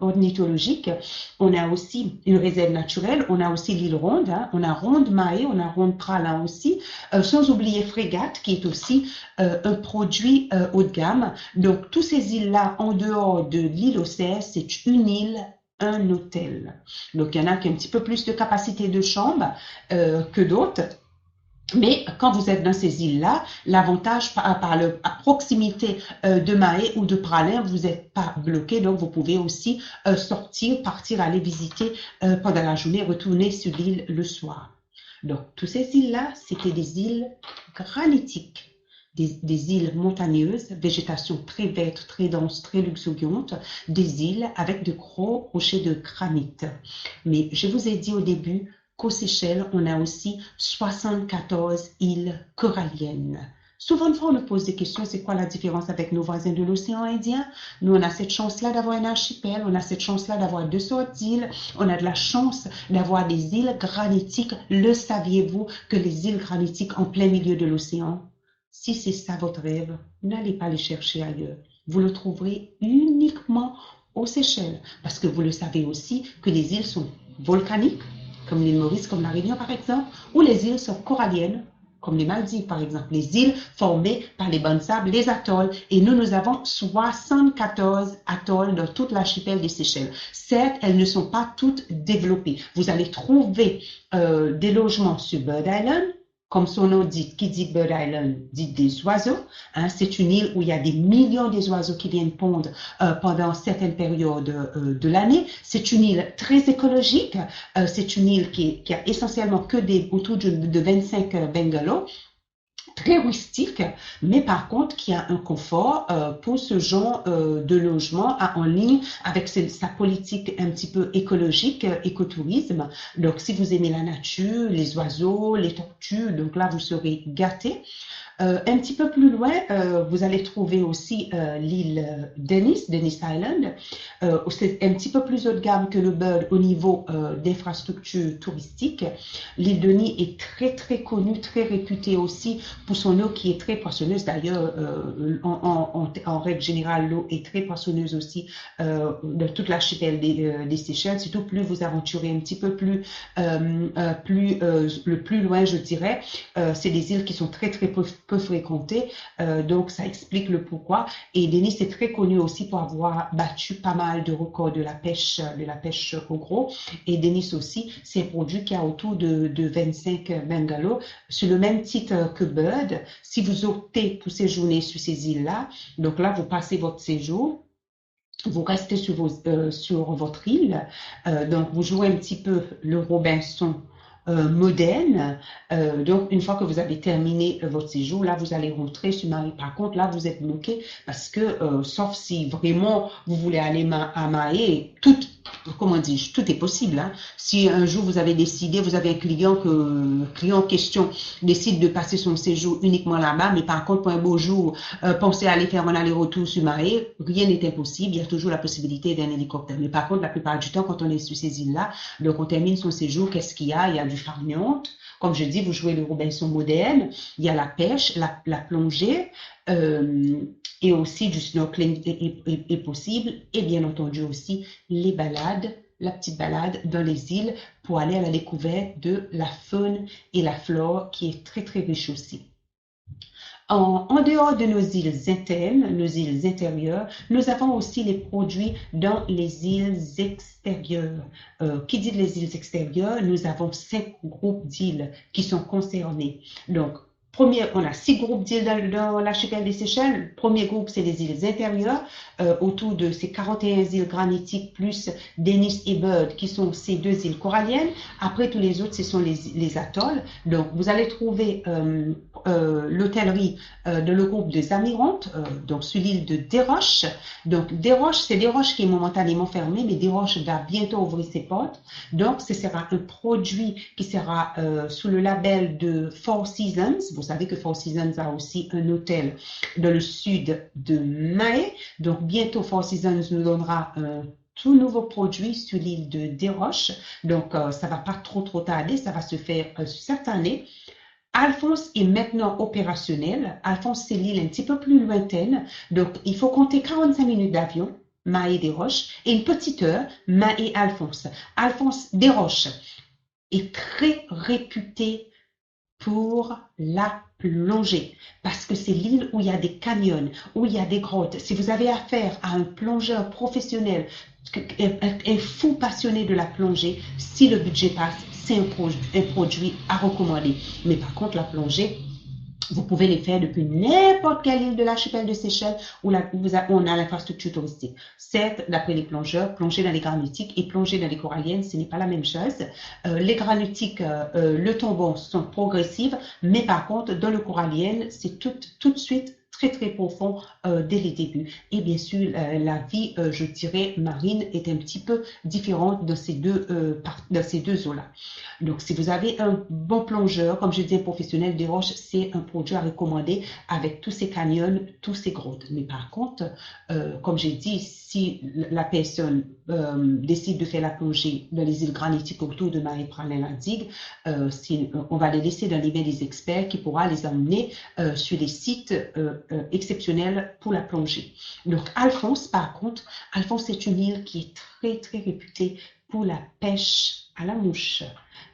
[SPEAKER 1] ornithologique. On a aussi une réserve naturelle. On a aussi l'île Ronde. Hein. On a Ronde Mahé, on a Ronde Pralin aussi. Sans oublier Frégate, qui est aussi un produit haut de gamme. Donc, tous ces îles-là, en dehors de l'île aux Cerfs, c'est une île, un hôtel. Donc, il y en a qui ont un petit peu plus de capacité de chambre que d'autres. Mais quand vous êtes dans ces îles-là, l'avantage par la proximité de Mahé ou de Pralin, vous n'êtes pas bloqué, donc vous pouvez aussi sortir, partir, aller visiter pendant la journée, retourner sur l'île le soir. Donc, toutes ces îles-là, c'était des îles granitiques, des îles montagneuses, végétation très verte, très dense, très luxuriante, des îles avec de gros rochers de granit. Mais je vous ai dit au début, qu'aux Seychelles, on a aussi 74 îles coralliennes. Souvent, une fois, on nous pose des questions, c'est quoi la différence avec nos voisins de l'océan Indien? Nous, on a cette chance-là d'avoir un archipel, on a cette chance-là d'avoir deux sortes d'îles, on a de la chance d'avoir des îles granitiques. Le saviez-vous que les îles granitiques en plein milieu de l'océan? Si c'est ça votre rêve, n'allez pas les chercher ailleurs. Vous le trouverez uniquement aux Seychelles, parce que vous le savez aussi que les îles sont volcaniques, comme l'île Maurice, comme la Réunion par exemple, ou les îles sont coralliennes, comme les Maldives par exemple, les îles formées par les bancs de sable, les atolls. Et nous avons 74 atolls dans toute l'archipel des Seychelles. Certes, elles ne sont pas toutes développées. Vous allez trouver des logements sur Bird Island, comme son nom dit, qui dit Bird Island, dit des oiseaux. Hein, c'est une île où il y a des millions d'oiseaux qui viennent pondre pendant certaines périodes de l'année. C'est une île très écologique. C'est une île qui a essentiellement que autour de 25 bungalows. Très rustique, mais par contre qui a un confort pour ce genre de logement en ligne avec sa politique un petit peu écologique, écotourisme. Donc, si vous aimez la nature, les oiseaux, les tortues, donc là, vous serez gâtés. Un petit peu plus loin, vous allez trouver aussi l'île Dennis Island. C'est un petit peu plus haut de gamme que le Bird au niveau d'infrastructures touristiques. L'île Denis est très, très connue, très réputée aussi pour son eau qui est très poissonneuse. D'ailleurs, en règle générale, l'eau est très poissonneuse aussi dans toute l'archipel des Seychelles. Surtout plus vous aventurez un petit peu plus, le plus loin, je dirais. C'est des îles qui sont très, très peu fréquentées. Donc, ça explique le pourquoi. Et Denis est très connu aussi pour avoir battu pas mal de records de la pêche au gros. Et Denis aussi, c'est un produit qui a autour de 25 bungalows sur le même titre que Bird. Si vous optez pour séjourner sur ces îles-là, donc là, vous passez votre séjour. Vous restez sur votre île, donc vous jouez un petit peu le Robinson moderne. Donc, une fois que vous avez terminé votre séjour, là, vous allez rentrer sur Mahé. Par contre, là, vous êtes bloqué parce que, sauf si vraiment vous voulez aller à Mahé, comment dis-je, tout est possible. Hein. Si un jour vous avez décidé, vous avez un client en question décide de passer son séjour uniquement là-bas, mais par contre, pour un beau jour, pensez à aller faire un aller-retour sur Mahé, rien n'est impossible. Il y a toujours la possibilité d'un hélicoptère. Mais par contre, la plupart du temps, quand on est sur ces îles-là, donc on termine son séjour, qu'est-ce qu'il y a? Il y a du farniente. Comme je dis, vous jouez le Robinson moderne. Il y a la pêche, la plongée. Euh, et aussi du snorkeling est possible. Et bien entendu aussi les balades, la petite balade dans les îles pour aller à la découverte de la faune et la flore qui est très très riche aussi. En dehors de nos îles internes, nos îles intérieures, nous avons aussi les produits dans les îles extérieures. Qui dit les îles extérieures, nous avons 5 groupes d'îles qui sont concernés. Donc, on a 6 groupes d'îles dans l'archipel des Seychelles. Le premier groupe, c'est les îles intérieures, autour de ces 41 îles granitiques, plus Dennis et Bird, qui sont ces 2 îles coralliennes. Après, tous les autres, ce sont les atolls. Donc, vous allez trouver l'hôtellerie de le groupe des Amirantes, donc sur l'île de Desroches. Donc, Desroches, c'est Desroches qui est momentanément fermé, mais Desroches va bientôt ouvrir ses portes. Donc, ce sera un produit qui sera sous le label de Four Seasons. Vous savez que Four Seasons a aussi un hôtel dans le sud de Mahé. Donc, bientôt, Four Seasons nous donnera un tout nouveau produit sur l'île de Desroches. Donc, ça va pas trop tarder, ça va se faire cette année. Alphonse est maintenant opérationnel. Alphonse, c'est l'île un petit peu plus lointaine. Donc, il faut compter 45 minutes d'avion, Mahé des Roches, et une petite heure, Mahé Alphonse. Alphonse des Roches est très réputé pour la plongée, parce que c'est l'île où il y a des canyons, où il y a des grottes. Si vous avez affaire à un plongeur professionnel, un fou passionné de la plongée, si le budget passe, c'est un produit à recommander. Mais par contre, la plongée, vous pouvez les faire depuis n'importe quelle île de l'archipel de Seychelles où on a l'infrastructure touristique. Certes, d'après les plongeurs, plonger dans les granitiques et plonger dans les coralliennes, ce n'est pas la même chose. Les granitiques, le tombant sont progressives, mais par contre, dans le corallien, c'est tout de suite très très profond dès les débuts. Et bien sûr, la vie, je dirais, marine est un petit peu différente dans ces deux eaux-là. Donc, si vous avez un bon plongeur, comme je disais, professionnel des roches, c'est un produit à recommander avec tous ces canyons, tous ces grottes. Mais par contre, comme j'ai dit, si la personne décide de faire la plongée dans les îles granitiques autour de Marie-Pralin-la-Digue, on va les laisser dans les mains des experts qui pourra les emmener sur les sites exceptionnels pour la plongée. Donc, Alphonse, par contre, Alphonse est une île qui est très, très réputée pour la pêche à la mouche.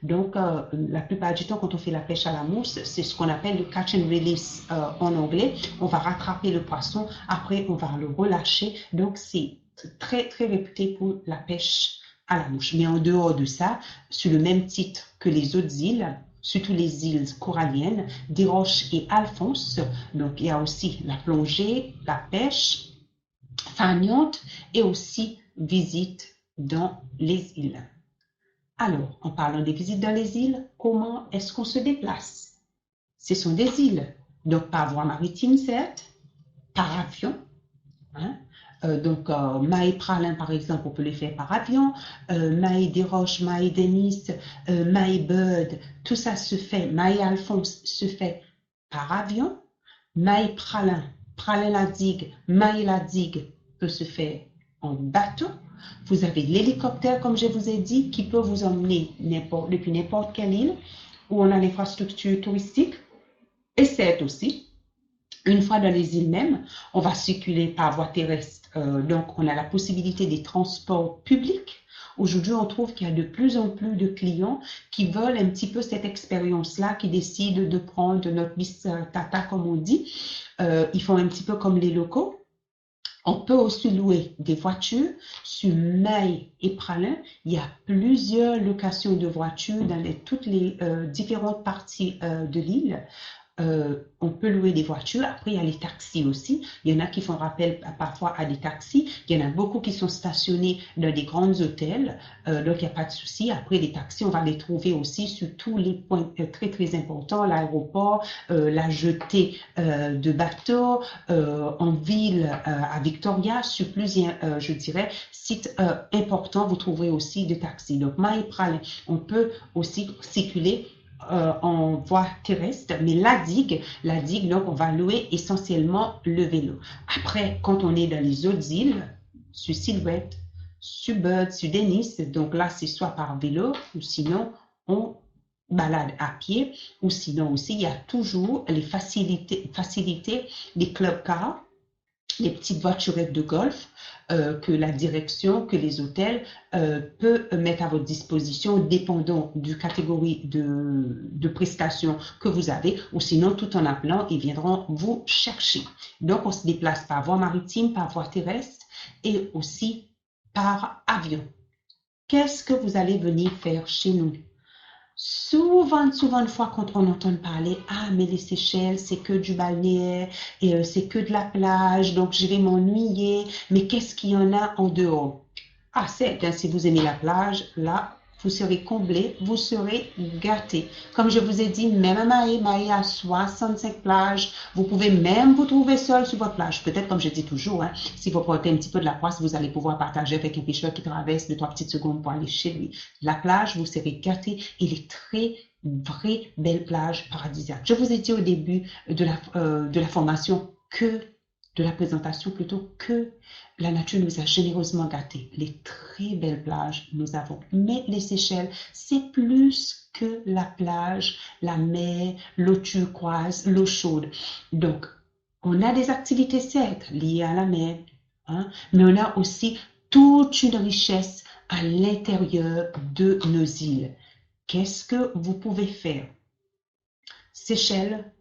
[SPEAKER 1] Donc, la plupart du temps, quand on fait la pêche à la mouche, c'est ce qu'on appelle le catch and release en anglais. On va rattraper le poisson, après on va le relâcher. Donc, c'est très, très réputé pour la pêche à la mouche. Mais en dehors de ça, sur le même titre que les autres îles, surtout les îles coralliennes, Desroches et Alphonse, donc il y a aussi la plongée, la pêche, faniante et aussi visite dans les îles. Alors, en parlant des visites dans les îles, comment est-ce qu'on se déplace? Ce sont des îles, donc par voie maritime, certes, par avion. Hein? Donc, Mahé-Pralin, par exemple, on peut les faire par avion. Mahé-des-Roches, Mahé-Denis, Mahé-Bird, tout ça se fait. Mahé-Alphonse se fait par avion. Mahé-Pralin, Pralin-la-Digue, Mahé-la-Digue peut se faire en bateau. Vous avez l'hélicoptère, comme je vous ai dit, qui peut vous emmener depuis n'importe quelle île où on a l'infrastructure touristique. Et c'est aussi, une fois dans les îles même, on va circuler par voie terrestre. Donc, on a la possibilité des transports publics. Aujourd'hui, on trouve qu'il y a de plus en plus de clients qui veulent un petit peu cette expérience-là, qui décident de prendre notre bis tata, comme on dit. Ils font un petit peu comme les locaux. On peut aussi louer des voitures. Sur Mahé et Pralin, il y a plusieurs locations de voitures dans toutes les différentes parties de l'île. On peut louer des voitures. Après, il y a les taxis aussi. Il y en a qui font rappel parfois à des taxis. Il y en a beaucoup qui sont stationnés dans des grands hôtels. Donc, il n'y a pas de souci. Après, les taxis, on va les trouver aussi sur tous les points très, très importants. L'aéroport, la jetée de bateaux, en ville à Victoria, sur plusieurs, je dirais, sites importants, vous trouverez aussi des taxis. Donc, Mahé Pralin, on peut aussi circuler en voie terrestre, mais la digue, donc on va louer essentiellement le vélo. Après, quand on est dans les autres îles, sur Silhouette, sur Bird, sur Dennis, donc là c'est soit par vélo ou sinon on balade à pied, ou sinon aussi, il y a toujours les facilités des club cars, les petites voiturettes de golf que la direction, que les hôtels peut mettre à votre disposition dépendant du catégorie de prestations que vous avez, ou sinon tout en appelant, ils viendront vous chercher. Donc on se déplace par voie maritime, par voie terrestre et aussi par avion. Qu'est-ce que vous allez venir faire chez nous? Souvent de fois, quand on entend parler, ah, mais les Seychelles, c'est que du balnéaire et c'est que de la plage, donc je vais m'ennuyer. Mais qu'est-ce qu'il y en a en dehors? Ah, c'est, hein, si vous aimez la plage, là, vous serez comblé, vous serez gâté. Comme je vous ai dit, même à Maï a 65 plages. Vous pouvez même vous trouver seul sur votre plage. Peut-être, comme je dis toujours, hein, si vous portez un petit peu de la poisse, vous allez pouvoir partager avec un pêcheur qui traverse 2-3 petites secondes pour aller chez lui. La plage, vous serez gâté. Il est très vraie belle plage paradisiaque. Je vous ai dit au début de la formation de la présentation plutôt, que la nature nous a généreusement gâtés. Les très belles plages nous avons. Mais les Seychelles, c'est plus que la plage, la mer, l'eau turquoise, l'eau chaude. Donc, on a des activités certes liées à la mer, hein, mais on a aussi toute une richesse à l'intérieur de nos îles. Qu'est-ce que vous pouvez faire? Seychelles,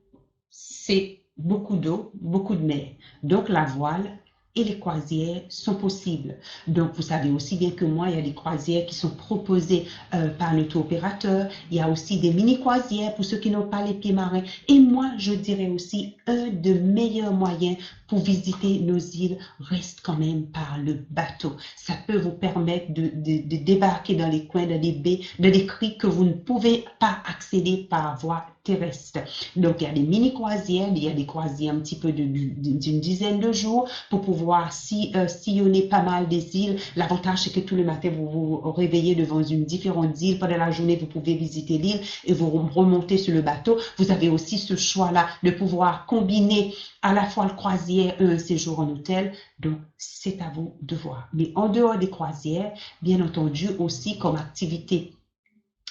[SPEAKER 1] c'est beaucoup d'eau, beaucoup de mer. Donc la voile et les croisières sont possibles. Donc vous savez aussi bien que moi, il y a des croisières qui sont proposées par un auto-opérateur. Il y a aussi des mini-croisières pour ceux qui n'ont pas les pieds marins. Et moi, je dirais aussi, un des meilleurs moyens pour visiter nos îles reste quand même par le bateau. Ça peut vous permettre de débarquer dans les coins, dans des baies, dans des criques que vous ne pouvez pas accéder par voie terrestre. Donc, il y a des mini-croisières, il y a des croisières un petit peu d'une dizaine de jours pour pouvoir sillonner pas mal des îles. L'avantage, c'est que tous les matins, vous vous réveillez devant une différente île. Pendant la journée, vous pouvez visiter l'île et vous remontez sur le bateau. Vous avez aussi ce choix-là de pouvoir combiner à la fois le croisière et un séjour en hôtel. Donc, c'est à vous de voir. Mais en dehors des croisières, bien entendu, aussi comme activité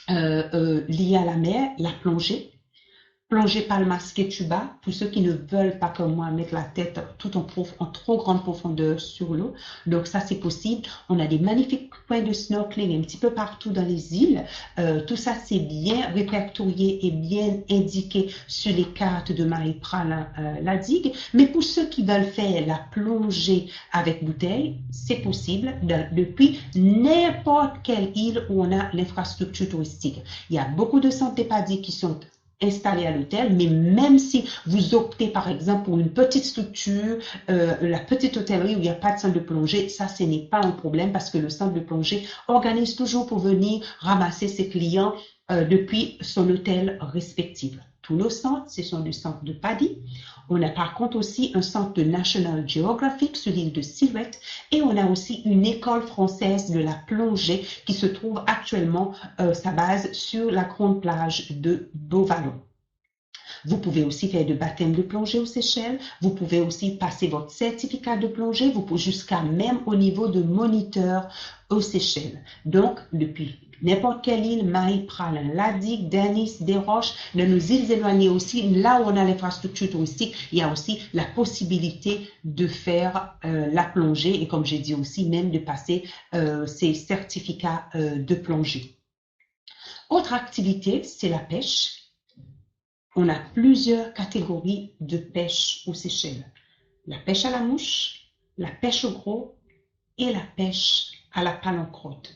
[SPEAKER 1] liée à la mer, la plongée. Plongée palmas tuba, pour ceux qui ne veulent pas comme moi mettre la tête tout en trop grande profondeur sur l'eau. Donc ça, c'est possible. On a des magnifiques points de snorkeling un petit peu partout dans les îles. Tout ça, c'est bien répertorié et bien indiqué sur les cartes de Marie-Pralin la digue. Mais pour ceux qui veulent faire la plongée avec bouteille, c'est possible depuis n'importe quelle île où on a l'infrastructure touristique. Il y a beaucoup de centres d'EPADI qui sont installé à l'hôtel, mais même si vous optez par exemple pour une petite structure, la petite hôtellerie où il n'y a pas de centre de plongée, ça ce n'est pas un problème parce que le centre de plongée organise toujours pour venir ramasser ses clients depuis son hôtel respectif. Tous nos centres, ce sont des centres de PADI. On a par contre aussi un centre de National Geographic sur l'île de Silhouette et on a aussi une école française de la plongée qui se trouve actuellement sa base sur la grande plage de Beauvallon. Vous pouvez aussi faire de baptême de plongée aux Seychelles. Vous pouvez aussi passer votre certificat de plongée. Vous pouvez jusqu'à même au niveau de moniteur aux Seychelles. Donc, depuis n'importe quelle île, Marie-Pralin, la Digue, Dennis, Desroches, dans nos îles éloignées aussi, là où on a l'infrastructure touristique, il y a aussi la possibilité de faire la plongée et comme j'ai dit aussi, même de passer ces certificats de plongée. Autre activité, c'est la pêche. On a plusieurs catégories de pêche aux Seychelles. La pêche à la mouche, la pêche au gros et la pêche à la pancrotte.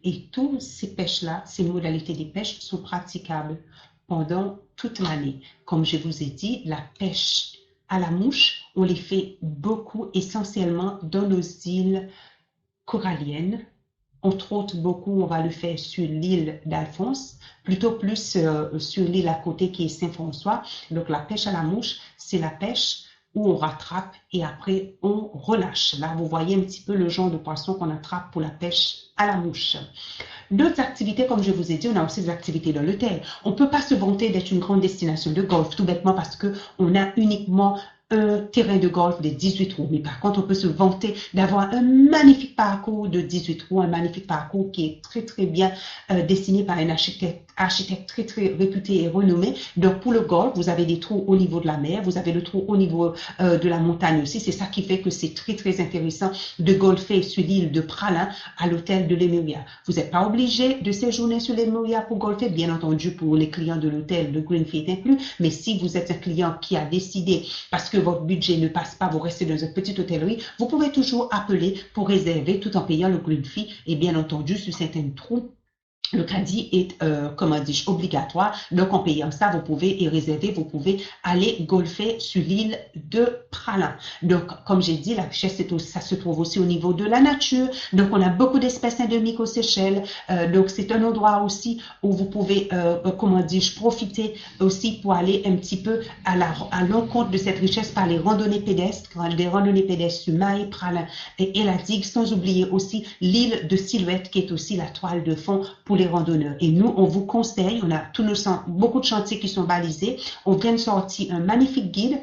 [SPEAKER 1] Et toutes ces pêches-là, ces modalités de pêche sont praticables pendant toute l'année. Comme je vous ai dit, la pêche à la mouche, on les fait beaucoup essentiellement dans nos îles coralliennes. Entre autres, beaucoup, on va le faire sur l'île d'Alphonse, plutôt plus sur l'île à côté qui est Saint-François. Donc, la pêche à la mouche, c'est la pêche où on rattrape et après on relâche. Là, vous voyez un petit peu le genre de poisson qu'on attrape pour la pêche à la mouche. D'autres activités, comme je vous ai dit, on a aussi des activités dans l'hôtel. On ne peut pas se vanter d'être une grande destination de golf, tout bêtement parce qu'on a uniquement un terrain de golf de 18 trous. Mais par contre, on peut se vanter d'avoir un magnifique parcours de 18 trous, un magnifique parcours qui est très, très bien dessiné par un architecte architecte très très réputé et renommé. Donc pour le golf, vous avez des trous au niveau de la mer, vous avez le trou au niveau de la montagne aussi. C'est ça qui fait que c'est très très intéressant de golfer sur l'île de Pralin à l'hôtel de Lemuria. Vous n'êtes pas obligé de séjourner sur Lemuria pour golfer, bien entendu pour les clients de l'hôtel, le Green Fee est inclus, mais si vous êtes un client qui a décidé, parce que votre budget ne passe pas, vous restez dans une petite hôtellerie, vous pouvez toujours appeler pour réserver tout en payant le Green Fee et bien entendu sur certains trous le crédit est, comment dis-je, obligatoire. Donc, en payant ça, vous pouvez, et réserver, vous pouvez aller golfer sur l'île de Pralin. Donc, comme j'ai dit, la richesse, ça se trouve aussi au niveau de la nature. Donc, on a beaucoup d'espèces endémiques aux Seychelles. Donc, c'est un endroit aussi où vous pouvez, comment dis-je, profiter aussi pour aller un petit peu à l'encontre de cette richesse par les randonnées pédestres, des randonnées pédestres sur Maï, Pralin et la digue, sans oublier aussi l'île de Silhouette, qui est aussi la toile de fond pour les randonneurs. Et nous, on vous conseille, on a beaucoup de chantiers qui sont balisés. On vient de sortir un magnifique guide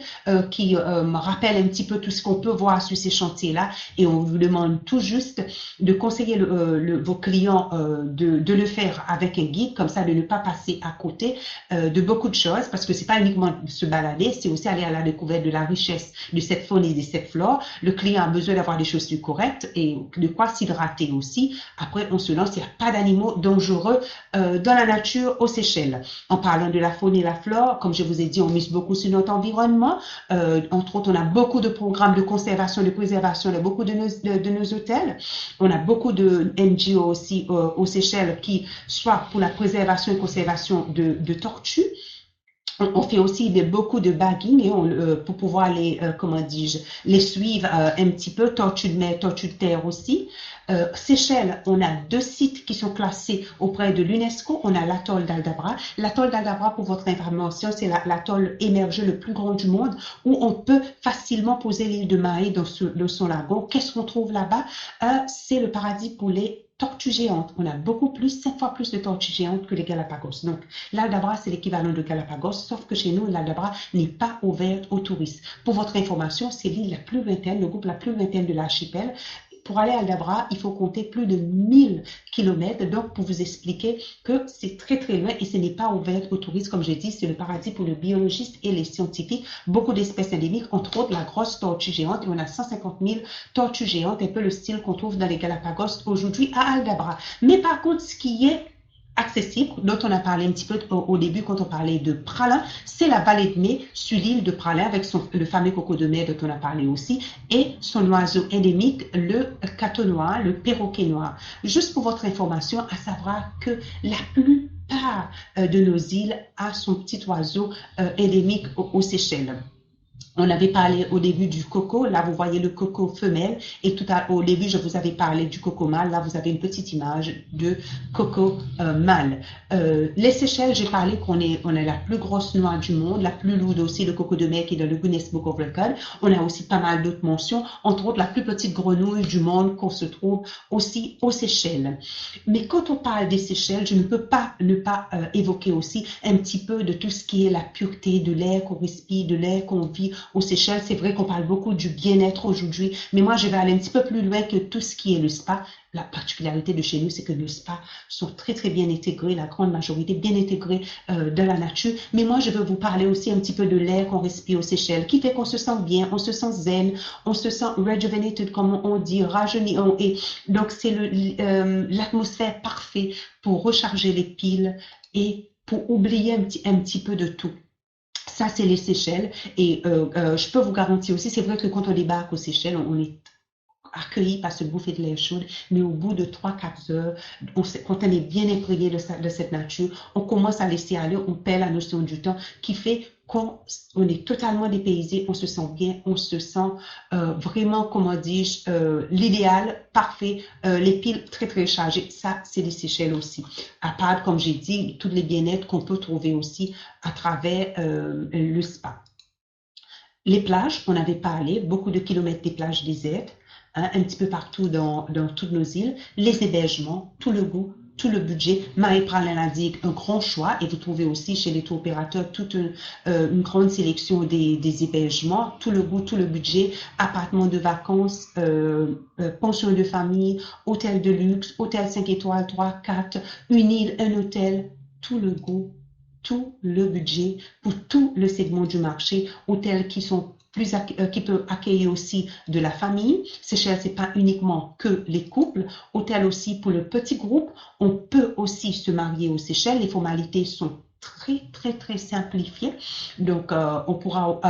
[SPEAKER 1] qui me rappelle un petit peu tout ce qu'on peut voir sur ces chantiers-là. Et on vous demande tout juste de conseiller vos clients de le faire avec un guide, comme ça de ne pas passer à côté de beaucoup de choses, parce que c'est pas uniquement se balader, c'est aussi aller à la découverte de la richesse de cette faune et de cette flore. Le client a besoin d'avoir des chaussures correctes et de quoi s'hydrater aussi. Après, on se lance, il n'y a pas d'animaux dangereux dans la nature aux Seychelles. En parlant de la faune et la flore, comme je vous ai dit, on mise beaucoup sur notre environnement. Entre autres, on a beaucoup de programmes de conservation, de préservation de beaucoup de nos hôtels. On a beaucoup de NGO aussi aux Seychelles qui, soit pour la préservation et conservation de tortues, on fait aussi beaucoup de bagging pour pouvoir comment dis-je, les suivre un petit peu, tortues de mer, tortues de terre aussi. Seychelles, on a 2 sites qui sont classés auprès de l'UNESCO. On a l'atoll d'Aldabra. L'atoll d'Aldabra, pour votre information, c'est l'atoll émergé le plus grand du monde où on peut facilement poser l'île de Mahé dans son lagon. Qu'est-ce qu'on trouve là-bas? C'est le paradis pour les tortues géantes. On a beaucoup plus, 7 fois plus de tortues géantes que les Galapagos. Donc, l'Aldabra, c'est l'équivalent de Galapagos, sauf que chez nous, l'Aldabra n'est pas ouverte aux touristes. Pour votre information, c'est l'île la plus lointaine, le groupe la plus lointaine de l'archipel. Pour aller à Aldabra, il faut compter plus de 1000 kilomètres. Donc, pour vous expliquer que c'est très, très loin et ce n'est pas ouvert aux touristes. Comme j'ai dit, c'est le paradis pour les biologistes et les scientifiques. Beaucoup d'espèces endémiques, entre autres la grosse tortue géante. Et on a 150 000 tortues géantes, un peu le style qu'on trouve dans les Galapagos aujourd'hui à Aldabra. Mais par contre, ce qui est accessible, dont on a parlé un petit peu au début quand on parlait de Pralin, c'est la vallée de mai sur l'île de Pralin avec le fameux coco de mer dont on a parlé aussi et son oiseau endémique, le cato noir, le perroquet noir. Juste pour votre information, à savoir que la plupart de nos îles a son petit oiseau endémique aux Seychelles. On avait parlé au début du coco, là vous voyez le coco femelle et au début je vous avais parlé du coco mâle, là vous avez une petite image de coco mâle. Les Seychelles, j'ai parlé qu'on est la plus grosse noix du monde, la plus lourde aussi, le coco de mer qui est dans le Guinness Book of Records. On a aussi pas mal d'autres mentions, entre autres la plus petite grenouille du monde qu'on se trouve aussi aux Seychelles. Mais quand on parle des Seychelles, je ne peux pas ne pas évoquer aussi un petit peu de tout ce qui est la pureté de l'air qu'on respire, de l'air qu'on vit aux Seychelles. C'est vrai qu'on parle beaucoup du bien-être aujourd'hui, mais moi je vais aller un petit peu plus loin que tout ce qui est le spa. La particularité de chez nous, c'est que nos spas sont très très bien intégrés, la grande majorité bien intégrés dans la nature. Mais moi je veux vous parler aussi un petit peu de l'air qu'on respire aux Seychelles, qui fait qu'on se sent bien, on se sent zen, on se sent rejuvenated comme on dit, rajeuni. Et donc c'est l'atmosphère parfaite pour recharger les piles et pour oublier un petit peu de tout. Ça, c'est les Seychelles. Et je peux vous garantir aussi, c'est vrai que quand on débarque aux Seychelles, on est accueilli par ce bouffée de l'air chaud, mais au bout de 3-4 heures, quand on est bien imprégné de cette nature, on commence à laisser aller, on perd la notion du temps, qui fait qu'on est totalement dépaysé, on se sent bien, on se sent vraiment, comment dis-je, l'idéal, parfait, les piles très très chargées. Ça, c'est les Seychelles aussi. À part, comme j'ai dit, tous les bien-être qu'on peut trouver aussi à travers le spa. Les plages, on avait parlé, beaucoup de kilomètres des plages désertes, un petit peu partout dans toutes nos îles, les hébergements, tout le goût, tout le budget. Maï Pralin indique un grand choix et vous trouvez aussi chez les tour opérateurs toute une grande sélection des hébergements, tout le goût, tout le budget, appartements de vacances, pension de famille, hôtel de luxe, hôtel 5 étoiles, 3, 4, une île, un hôtel. tout le groupe, tout le budget pour tout le segment du marché, hôtels qui sont qui peut accueillir aussi de la famille. Seychelles, c'est pas uniquement que les couples. Hôtel aussi pour le petit groupe. On peut aussi se marier aux Seychelles. Les formalités sont très simplifiées. Donc, on pourra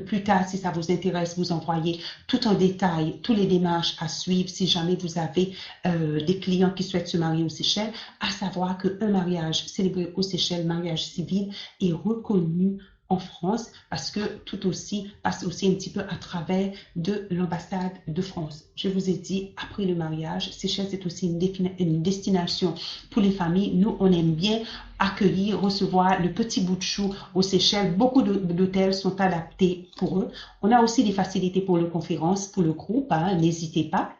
[SPEAKER 1] plus tard, si ça vous intéresse, vous envoyer tout en détail, toutes les démarches à suivre si jamais vous avez des clients qui souhaitent se marier aux Seychelles, à savoir qu'un mariage célébré aux Seychelles, mariage civil, est reconnu en France parce que tout aussi passe aussi un petit peu à travers de l'ambassade de France. Je vous ai dit, après le mariage, Seychelles c'est aussi une destination pour les familles. Nous, on aime bien accueillir, recevoir le petit bout de chou aux Seychelles. Beaucoup d'hôtels sont adaptés pour eux. On a aussi des facilités pour les conférences, pour le groupe, hein, n'hésitez pas.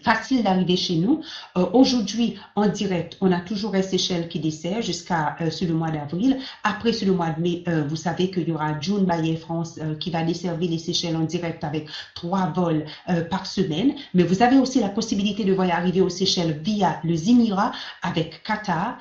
[SPEAKER 1] Facile d'arriver chez nous. Aujourd'hui, en direct, on a toujours les Seychelles qui dessert jusqu'à sur le mois d'avril. Après, sur le mois de mai, vous savez qu'il y aura June by Air France qui va desservir les Seychelles en direct avec 3 vols par semaine. Mais vous avez aussi la possibilité de voir arriver aux Seychelles via le Zimira avec Qatar,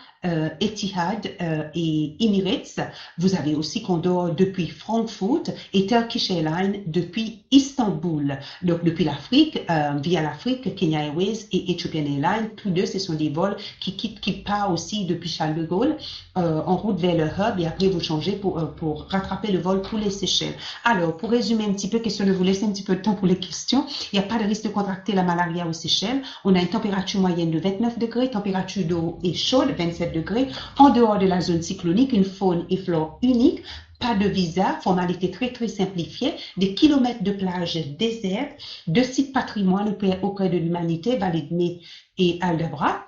[SPEAKER 1] Etihad et Emirates. Vous avez aussi Condor depuis Francfort et Turkish Airlines depuis Istanbul. Donc, depuis l'Afrique, via l'Afrique, Kenya Airways et Ethiopian Airlines, tous deux, ce sont des vols qui partent aussi depuis Charles de Gaulle en route vers le hub et après vous changez pour rattraper le vol pour les Seychelles. Alors, pour résumer un petit peu, question de vous laisser un petit peu de temps pour les questions, il n'y a pas de risque de contracter la malaria aux Seychelles. On a une température moyenne de 29 degrés, température d'eau est chaude, 27 degrés, en dehors de la zone cyclonique, une faune et flore unique. Pas de visa, formalité très simplifiée, des kilomètres de plages désertes, de sites patrimoine auprès de l'humanité, Validné et Aldabra,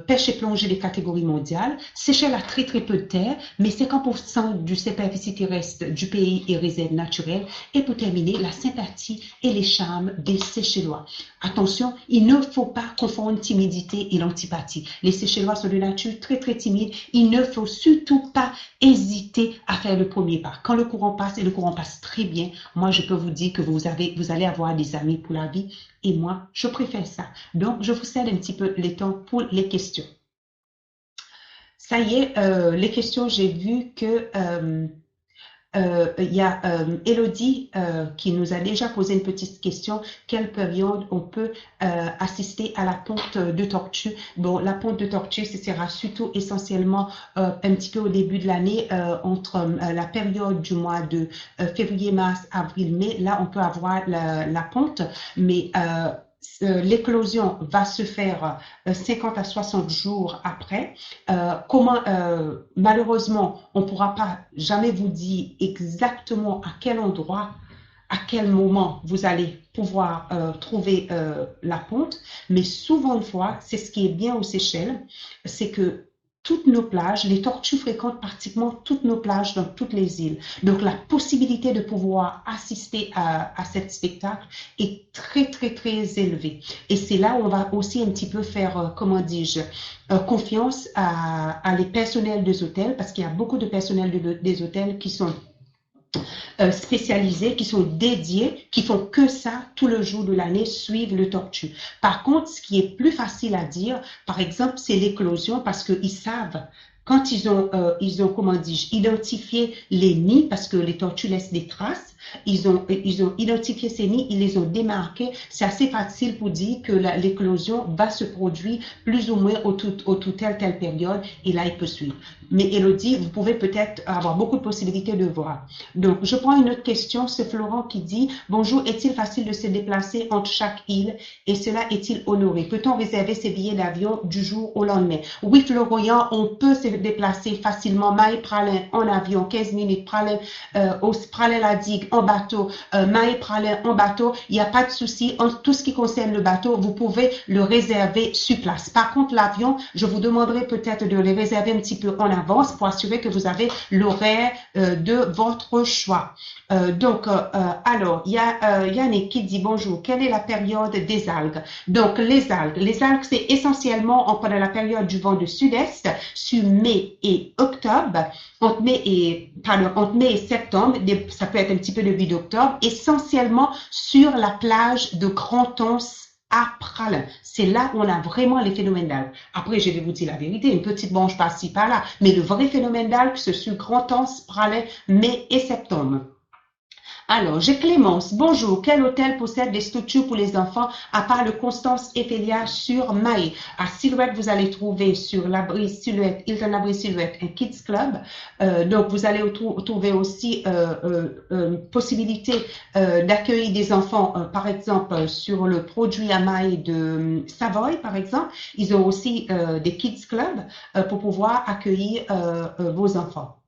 [SPEAKER 1] pêche et plongée des catégories mondiales. Seychelles a très peu de terre, mais 50% du superficie terrestre du pays est réserve naturelle. Et pour terminer, la sympathie et les charmes des Seychellois. Attention, il ne faut pas confondre timidité et l'antipathie. Les Seychellois sont de nature très timides. Il ne faut surtout pas hésiter à faire le premier pas. Quand le courant passe, et le courant passe très bien, moi je peux vous dire que vous allez avoir des amis pour la vie. Et moi, je préfère ça. Donc, je vous cède un petit peu les temps pour les questions. Ça y est, les questions, j'ai vu que il y a Elodie qui nous a déjà posé une petite question. Quelle période on peut assister à la ponte de tortue? Bon, la ponte de tortue, ce sera surtout essentiellement un petit peu au début de l'année, entre la période du mois de février, mars, avril, mai. Là, on peut avoir la ponte, mais l'éclosion va se faire 50 à 60 jours après. Malheureusement, on ne pourra pas jamais vous dire exactement à quel endroit, à quel moment vous allez pouvoir trouver la ponte, mais souvent une fois, c'est ce qui est bien aux Seychelles, c'est que toutes nos plages, les tortues fréquentent pratiquement toutes nos plages dans toutes les îles. Donc, la possibilité de pouvoir assister à cet spectacle est très élevée. Et c'est là où on va aussi un petit peu faire, comment dis-je, confiance à les personnels des hôtels, parce qu'il y a beaucoup de personnels des hôtels qui sont spécialisés, qui sont dédiés, qui font que ça tout le jour de l'année, suivent le tortue. Par contre, ce qui est plus facile à dire, par exemple, c'est l'éclosion, parce qu'ils savent quand ils ont comment dis-je, identifié les nids, parce que les tortues laissent des traces, ils ont identifié ces nids, ils les ont démarqués. C'est assez facile pour dire que l'éclosion va se produire plus ou moins au tout telle période, et là, il peut suivre. Mais Elodie, vous pouvez peut-être avoir beaucoup de possibilités de voir. Donc, je prends une autre question. C'est Florent qui dit, bonjour, est-il facile de se déplacer entre chaque île et cela est-il honoré? Peut-on réserver ses billets d'avion du jour au lendemain? Oui, Florian, on peut se déplacer facilement. Maï Pralin en avion, 15 minutes, Pralin, Pralin la digue en bateau, Maï Pralin en bateau. Il n'y a pas de souci. En tout ce qui concerne le bateau, vous pouvez le réserver sur place. Par contre, l'avion, je vous demanderai peut-être de le réserver un petit peu en avance pour assurer que vous avez l'horaire de votre choix. Alors, il y a Yannick qui dit bonjour, quelle est la période des algues? Donc, les algues, c'est essentiellement pendant la période du vent de sud-est, sur mai et octobre, entre mai et septembre, ça peut être un petit peu début d'octobre, essentiellement sur la plage de Grand-Anse à Pralin. C'est là où on a vraiment les phénomènes d'algues. Après, je vais vous dire la vérité, une petite branche par-ci, par-là, mais le vrai phénomène d'algues, c'est sur Grand Anse, Pralin, mai et septembre. Alors, j'ai Clémence. Bonjour. Quel hôtel possède des structures pour les enfants à part le Constance Ephelia sur Maé? À Silhouette, vous allez trouver sur l'abri Silhouette, Hilton Abri Silhouette, un Kids Club. Donc, vous allez trouver aussi possibilité d'accueillir des enfants, par exemple, sur le produit à Maé de Savoy, par exemple. Ils ont aussi des Kids Club pour pouvoir accueillir vos enfants.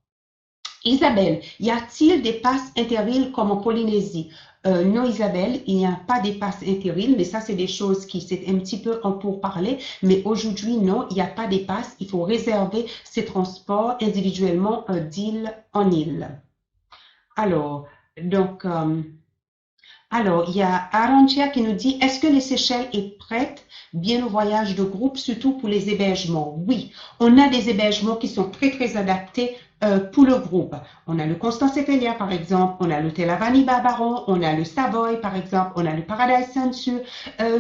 [SPEAKER 1] Isabelle, y a-t-il des passes intériles comme en Polynésie? Non, Isabelle, il n'y a pas des passes intériles, mais ça, c'est des choses qui, c'est un petit peu en pourparler. Mais aujourd'hui, non, il n'y a pas des passes. Il faut réserver ces transports individuellement d'île en île. Alors, donc, il y a Arantia qui nous dit, est-ce que les Seychelles est prête bien au voyage de groupe, surtout pour les hébergements? Oui, on a des hébergements qui sont très, très adaptés pour le groupe. On a le Constance Ephelia, par exemple, on a l'hôtel Avani Barbaron, on a le Savoy, par exemple, on a le Paradise Sun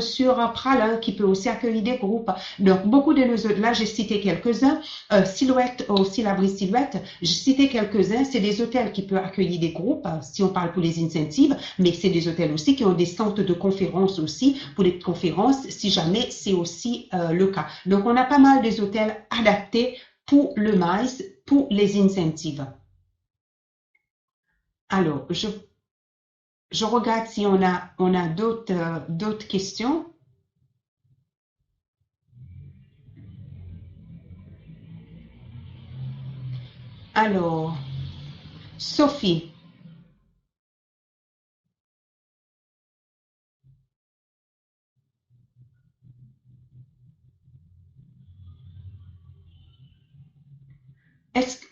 [SPEAKER 1] sur Pralin, qui peut aussi accueillir des groupes. Donc, beaucoup de nos, là, j'ai cité quelques-uns. Silhouette, aussi l'abri Silhouette, j'ai cité quelques-uns. C'est des hôtels qui peuvent accueillir des groupes, si on parle pour les incentives, mais c'est des hôtels aussi qui ont des centres de conférences aussi, pour les conférences, si jamais c'est aussi le cas. Donc, on a pas mal des hôtels adaptés pour le maïs, pour les incentives. Alors, je regarde si on a d'autres questions. Alors, Sophie,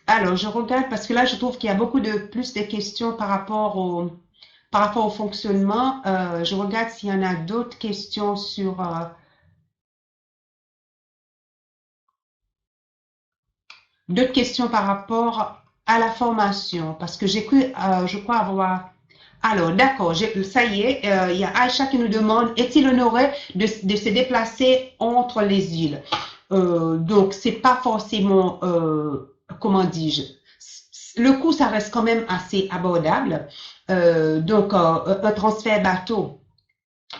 [SPEAKER 1] alors je regarde parce que là je trouve qu'il y a beaucoup de plus de questions par rapport au fonctionnement. Je regarde s'il y en a d'autres questions sur d'autres questions par rapport à la formation parce que j'ai cru, je crois avoir. Alors, d'accord, ça y est, il y a Aïcha qui nous demande, est-il honoré de se déplacer entre les îles? Donc, c'est pas forcément, comment dis-je, le coût, ça reste quand même assez abordable. Donc, un transfert bateau,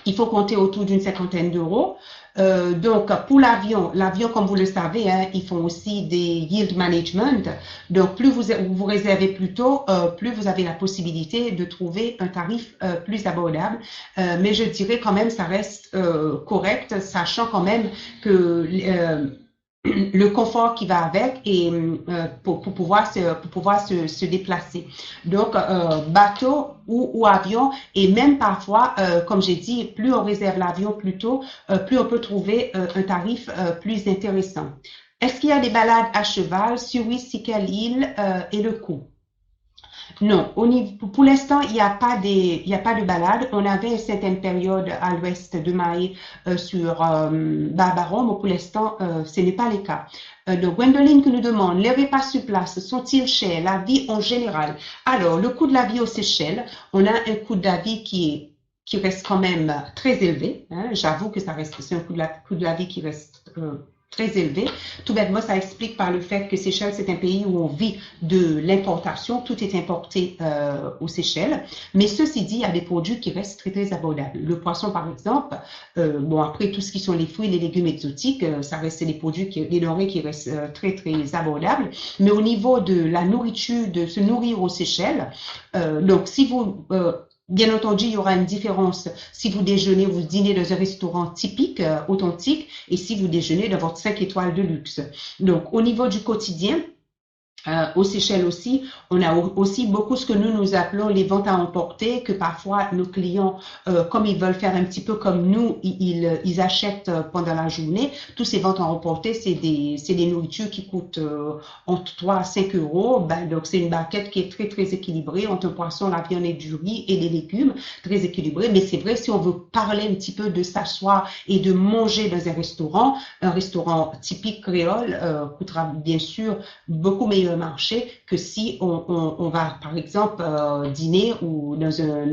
[SPEAKER 1] il faut compter autour d'une cinquantaine d'euros. Donc, pour l'avion, comme vous le savez, hein, ils font aussi des yield management. Donc, plus vous réservez plus tôt, plus vous avez la possibilité de trouver un tarif plus abordable. Mais je dirais quand même, ça reste correct, sachant quand même que le confort qui va avec et pour pouvoir se déplacer. Donc, bateau ou avion et même parfois, comme j'ai dit, plus on réserve l'avion plus tôt, plus on peut trouver un tarif plus intéressant. Est-ce qu'il y a des balades à cheval? Si oui, si quelle île et le coût? Non, pour l'instant, il y a pas de balade. On avait une certaine période à l'ouest de Maï sur Barbaron, mais pour l'instant, ce n'est pas le cas. Donc, Gwendoline qui nous demande, les repas sur place sont-ils chers? La vie en général. Alors, le coût de la vie aux Seychelles, on a un coût de la vie qui reste quand même très élevé. Hein. J'avoue que c'est un coût de la vie qui reste très élevé. Tout bêtement, ça explique par le fait que Seychelles, c'est un pays où on vit de l'importation. Tout est importé aux Seychelles. Mais ceci dit, il y a des produits qui restent très, très abordables. Le poisson, par exemple, bon, après, tout ce qui sont les fruits, les légumes exotiques, ça reste des produits, des denrées qui restent très, très abordables. Mais au niveau de la nourriture, de se nourrir aux Seychelles, donc si vous... bien entendu, il y aura une différence si vous déjeunez, vous dînez dans un restaurant typique, authentique, et si vous déjeunez dans votre 5 étoiles de luxe. Donc, au niveau du quotidien, aux Seychelles aussi, on a aussi beaucoup ce que nous appelons les ventes à emporter, que parfois nos clients, comme ils veulent faire un petit peu comme nous, ils achètent pendant la journée. Tous ces ventes à emporter, c'est des nourritures qui coûtent entre 3 à 5 euros. Ben, donc, c'est une barquette qui est très, très équilibrée entre un poisson, la viande et du riz et les légumes, très équilibrée. Mais c'est vrai, si on veut parler un petit peu de s'asseoir et de manger dans un restaurant typique créole coûtera bien sûr beaucoup meilleur un marché que si on va, par exemple, dîner ou dans un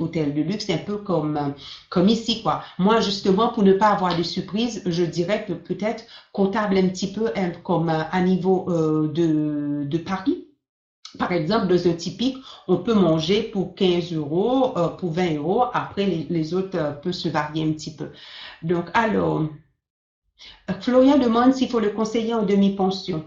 [SPEAKER 1] hôtel de luxe, un peu comme ici, quoi. Moi, justement, pour ne pas avoir de surprise, je dirais que peut-être qu'on table un petit peu comme à niveau de Paris. Par exemple, dans un typique, on peut manger pour 15 euros, pour 20 euros. Après, les autres peuvent se varier un petit peu. Donc, alors, Florian demande s'il faut le conseiller en demi-pension.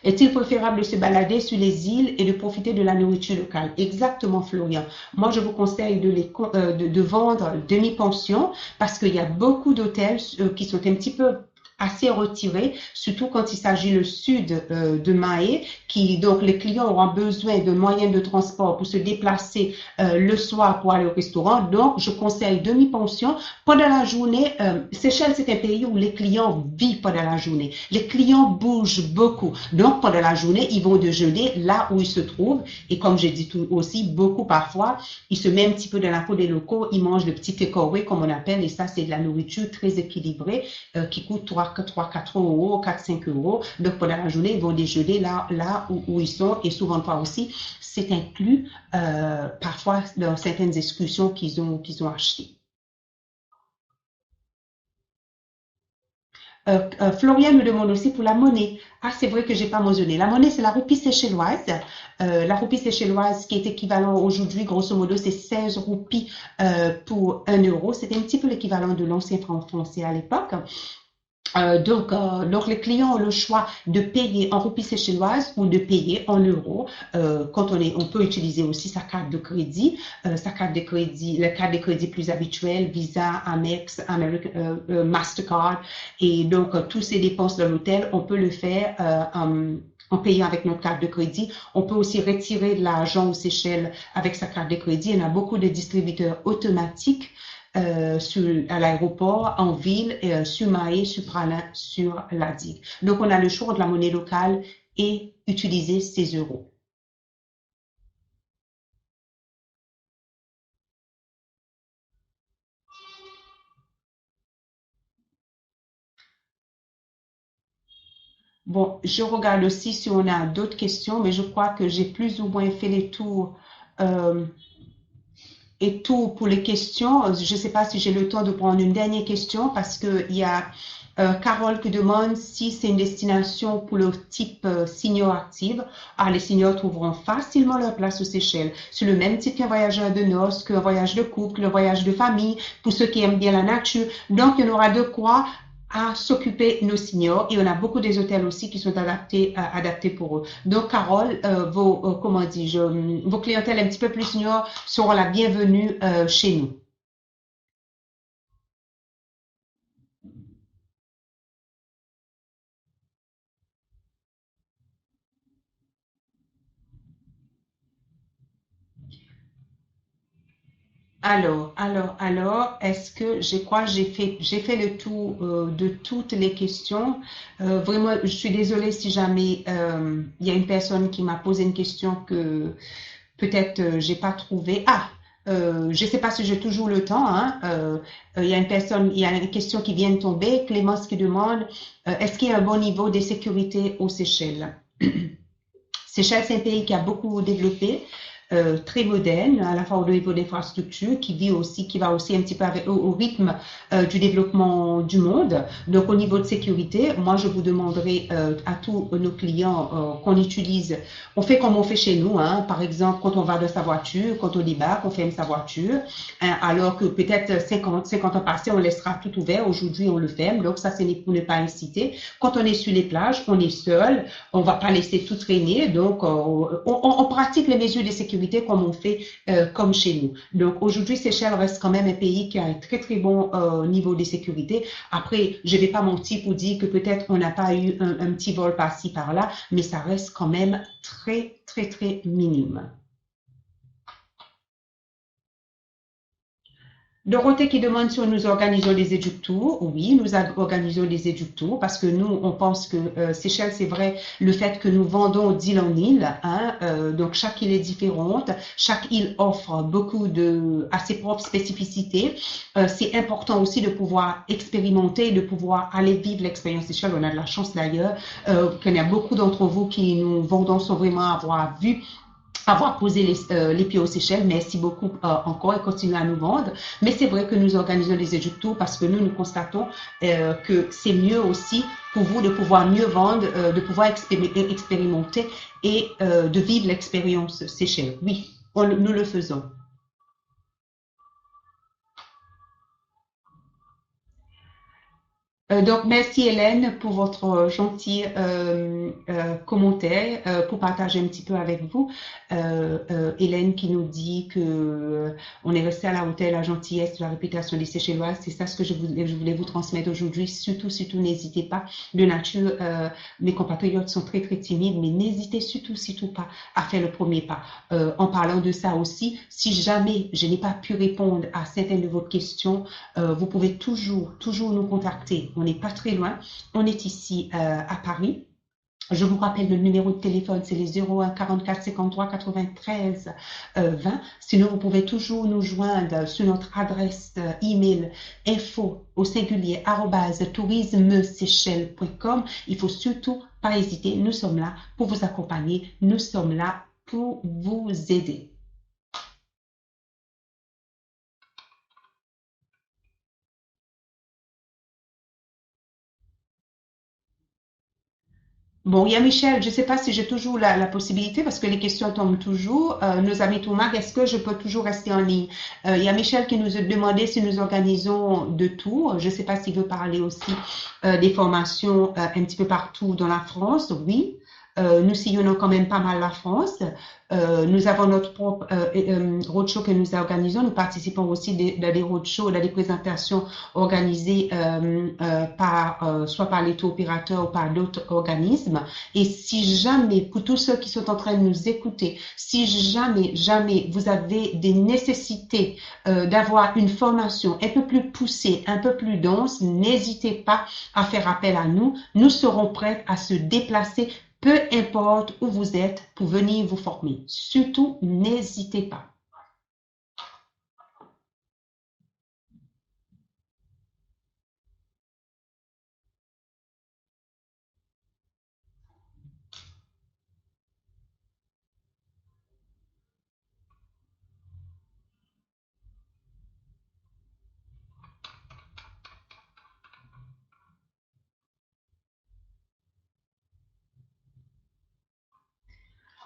[SPEAKER 1] Est-il préférable de se balader sur les îles et de profiter de la nourriture locale? Exactement, Florian. Moi, je vous conseille de vendre demi-pension parce qu'il y a beaucoup d'hôtels qui sont un petit peu assez retirés, surtout quand il s'agit le sud de Mahé, qui donc les clients auront besoin de moyens de transport pour se déplacer le soir pour aller au restaurant. Donc, je conseille demi-pension. Pendant la journée, Seychelles, c'est un pays où les clients vivent pendant la journée. Les clients bougent beaucoup. Donc, pendant la journée, ils vont déjeuner là où ils se trouvent. Et comme j'ai dit aussi, beaucoup parfois, ils se mettent un petit peu dans la peau des locaux. Ils mangent le petit takeaway, comme on appelle. Et ça, c'est de la nourriture très équilibrée qui coûte 4 euros, 4, 5 euros. Donc, pendant la journée, ils vont déjeuner là où ils sont. Et souvent, pas aussi, c'est inclus parfois dans certaines excursions qu'ils ont achetées. Florian me demande aussi pour la monnaie. Ah, c'est vrai que j'ai pas mentionné. La monnaie, c'est la roupie séchelloise. La roupie séchelloise qui est équivalent aujourd'hui, grosso modo, c'est 16 roupies pour 1 euro. C'était un petit peu l'équivalent de l'ancien franc français à l'époque. Donc, les clients ont le choix de payer en roupies séchelloises ou de payer en euros. Quand on peut utiliser aussi sa carte de crédit, sa carte de crédit, la carte de crédit plus habituelle, Visa, Amex, Mastercard. Et donc, tous ces dépenses de l'hôtel, on peut le faire en payant avec notre carte de crédit. On peut aussi retirer de l'argent aux Seychelles avec sa carte de crédit. Il y a beaucoup de distributeurs automatiques à l'aéroport, en ville, sur Mahé, sur Prana, sur la digue. Donc, on a le choix de la monnaie locale et utiliser ces euros. Bon, je regarde aussi si on a d'autres questions, mais je crois que j'ai plus ou moins fait les tours et tout pour les questions. Je ne sais pas si j'ai le temps de prendre une dernière question parce qu'il y a Carole qui demande si c'est une destination pour le type senior active. Ah, les seniors trouveront facilement leur place aux Seychelles. C'est le même type qu'un voyageur de noces, qu'un voyage de couple, qu'un voyage de famille, pour ceux qui aiment bien la nature. Donc, il y en aura de quoi à s'occuper nos seniors et on a beaucoup des hôtels aussi qui sont adaptés pour eux. Donc, Carole, comment dis-je, vos clientèles un petit peu plus seniors seront la bienvenue chez nous. Alors, est-ce que je crois que j'ai fait le tour de toutes les questions. Vraiment, je suis désolée si jamais il y a une personne qui m'a posé une question que peut-être j'ai pas trouvé. Ah, je sais pas si j'ai toujours le temps, hein. Il y a il y a une question qui vient de tomber. Clémence qui demande, est-ce qu'il y a un bon niveau de sécurité aux Seychelles? Seychelles, c'est un pays qui a beaucoup développé, très moderne, à la fois au niveau d'infrastructures, qui va aussi un petit peu au rythme du développement du monde. Donc, au niveau de sécurité, moi, je vous demanderai à tous nos clients qu'on utilise, on fait comme on fait chez nous, hein. Par exemple, quand on va dans sa voiture, quand on débarque, on ferme sa voiture, hein, alors que peut-être 50 ans passés, on laissera tout ouvert. Aujourd'hui, on le ferme. Donc, ça, c'est pour ne pas inciter. Quand on est sur les plages, on est seul, on va pas laisser tout traîner. Donc, on pratique les mesures de sécurité comme on fait comme chez nous. Donc, aujourd'hui, Seychelles reste quand même un pays qui a un très, très bon niveau de sécurité. Après, je vais pas mentir pour dire que peut-être on n'a pas eu un petit vol par-ci, par-là, mais ça reste quand même très, très, très minime. Dorothée qui demande si nous organisons des éductours. Oui, nous organisons des éductours parce que nous, on pense que Seychelles, c'est vrai, le fait que nous vendons d'île en île, hein, donc chaque île est différente, chaque île offre beaucoup à ses propres spécificités. C'est important aussi de pouvoir expérimenter, de pouvoir aller vivre l'expérience Seychelles. On a de la chance d'ailleurs qu'il y a beaucoup d'entre vous qui nous vendons sans vraiment avoir posé les pieds aux Seychelles. Merci beaucoup encore et continuez à nous vendre. Mais c'est vrai que nous organisons des éductours parce que nous constatons que c'est mieux aussi pour vous de pouvoir mieux vendre, de pouvoir expérimenter et de vivre l'expérience Seychelles. Oui, nous le faisons. Donc, merci Hélène pour votre gentil commentaire, pour partager un petit peu avec vous. Hélène qui nous dit que on est resté à la hauteur de la gentillesse, de la réputation des Seychellois. C'est ça ce que je voulais vous transmettre aujourd'hui. Surtout, surtout, n'hésitez pas. De nature, mes compatriotes sont très, très timides, mais n'hésitez surtout, surtout pas à faire le premier pas. En parlant de ça aussi, si jamais je n'ai pas pu répondre à certaines de vos questions, vous pouvez toujours, toujours nous contacter. On n'est pas très loin. On est ici à Paris. Je vous rappelle le numéro de téléphone, c'est les 01 44 53 93 20. Sinon, vous pouvez toujours nous joindre sur notre adresse email info au singulier tourismeseychelles.com. Il faut surtout pas hésiter. Nous sommes là pour vous accompagner. Nous sommes là pour vous aider. Bon, il y a Michel, je ne sais pas si j'ai toujours la possibilité parce que les questions tombent toujours. Nos amis Tourmag, est-ce que je peux toujours rester en ligne? Il y a Michel qui nous a demandé si nous organisons de tours. Je ne sais pas s'il veut parler aussi des formations un petit peu partout dans la France. Oui, nous sillonnons quand même pas mal la France. Nous avons notre propre roadshow que nous organisons. Nous participons aussi dans des roadshows, dans des présentations organisées soit par les tour opérateurs ou par d'autres organismes. Et si jamais, pour tous ceux qui sont en train de nous écouter, si jamais, jamais vous avez des nécessités d'avoir une formation un peu plus poussée, un peu plus dense, n'hésitez pas à faire appel à nous. Nous serons prêts à se déplacer peu importe où vous êtes pour venir vous former. Surtout, n'hésitez pas.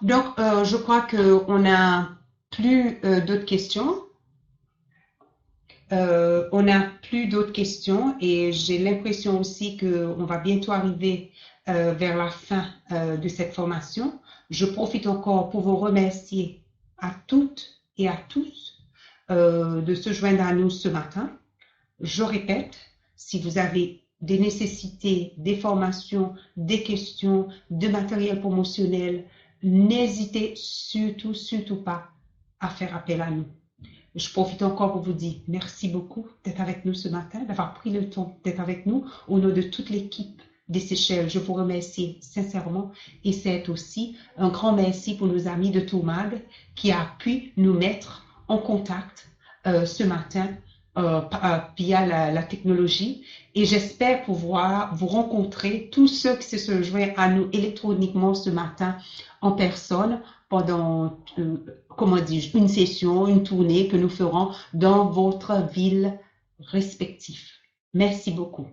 [SPEAKER 1] Donc, je crois qu'on n'a plus d'autres questions. On n'a plus d'autres questions et j'ai l'impression aussi qu'on va bientôt arriver vers la fin de cette formation. Je profite encore pour vous remercier à toutes et à tous de se joindre à nous ce matin. Je répète, si vous avez des nécessités, des formations, des questions, de matériel promotionnel, n'hésitez surtout, surtout pas à faire appel à nous. Je profite encore pour vous dire merci beaucoup d'être avec nous ce matin, d'avoir pris le temps d'être avec nous au nom de toute l'équipe des Seychelles. Je vous remercie sincèrement et c'est aussi un grand merci pour nos amis de Tourmag qui a pu nous mettre en contact ce matin via la technologie et j'espère pouvoir vous rencontrer tous ceux qui se sont joints à nous électroniquement ce matin en personne pendant, comment dis-je, une session, une tournée que nous ferons dans votre ville respective. Merci beaucoup.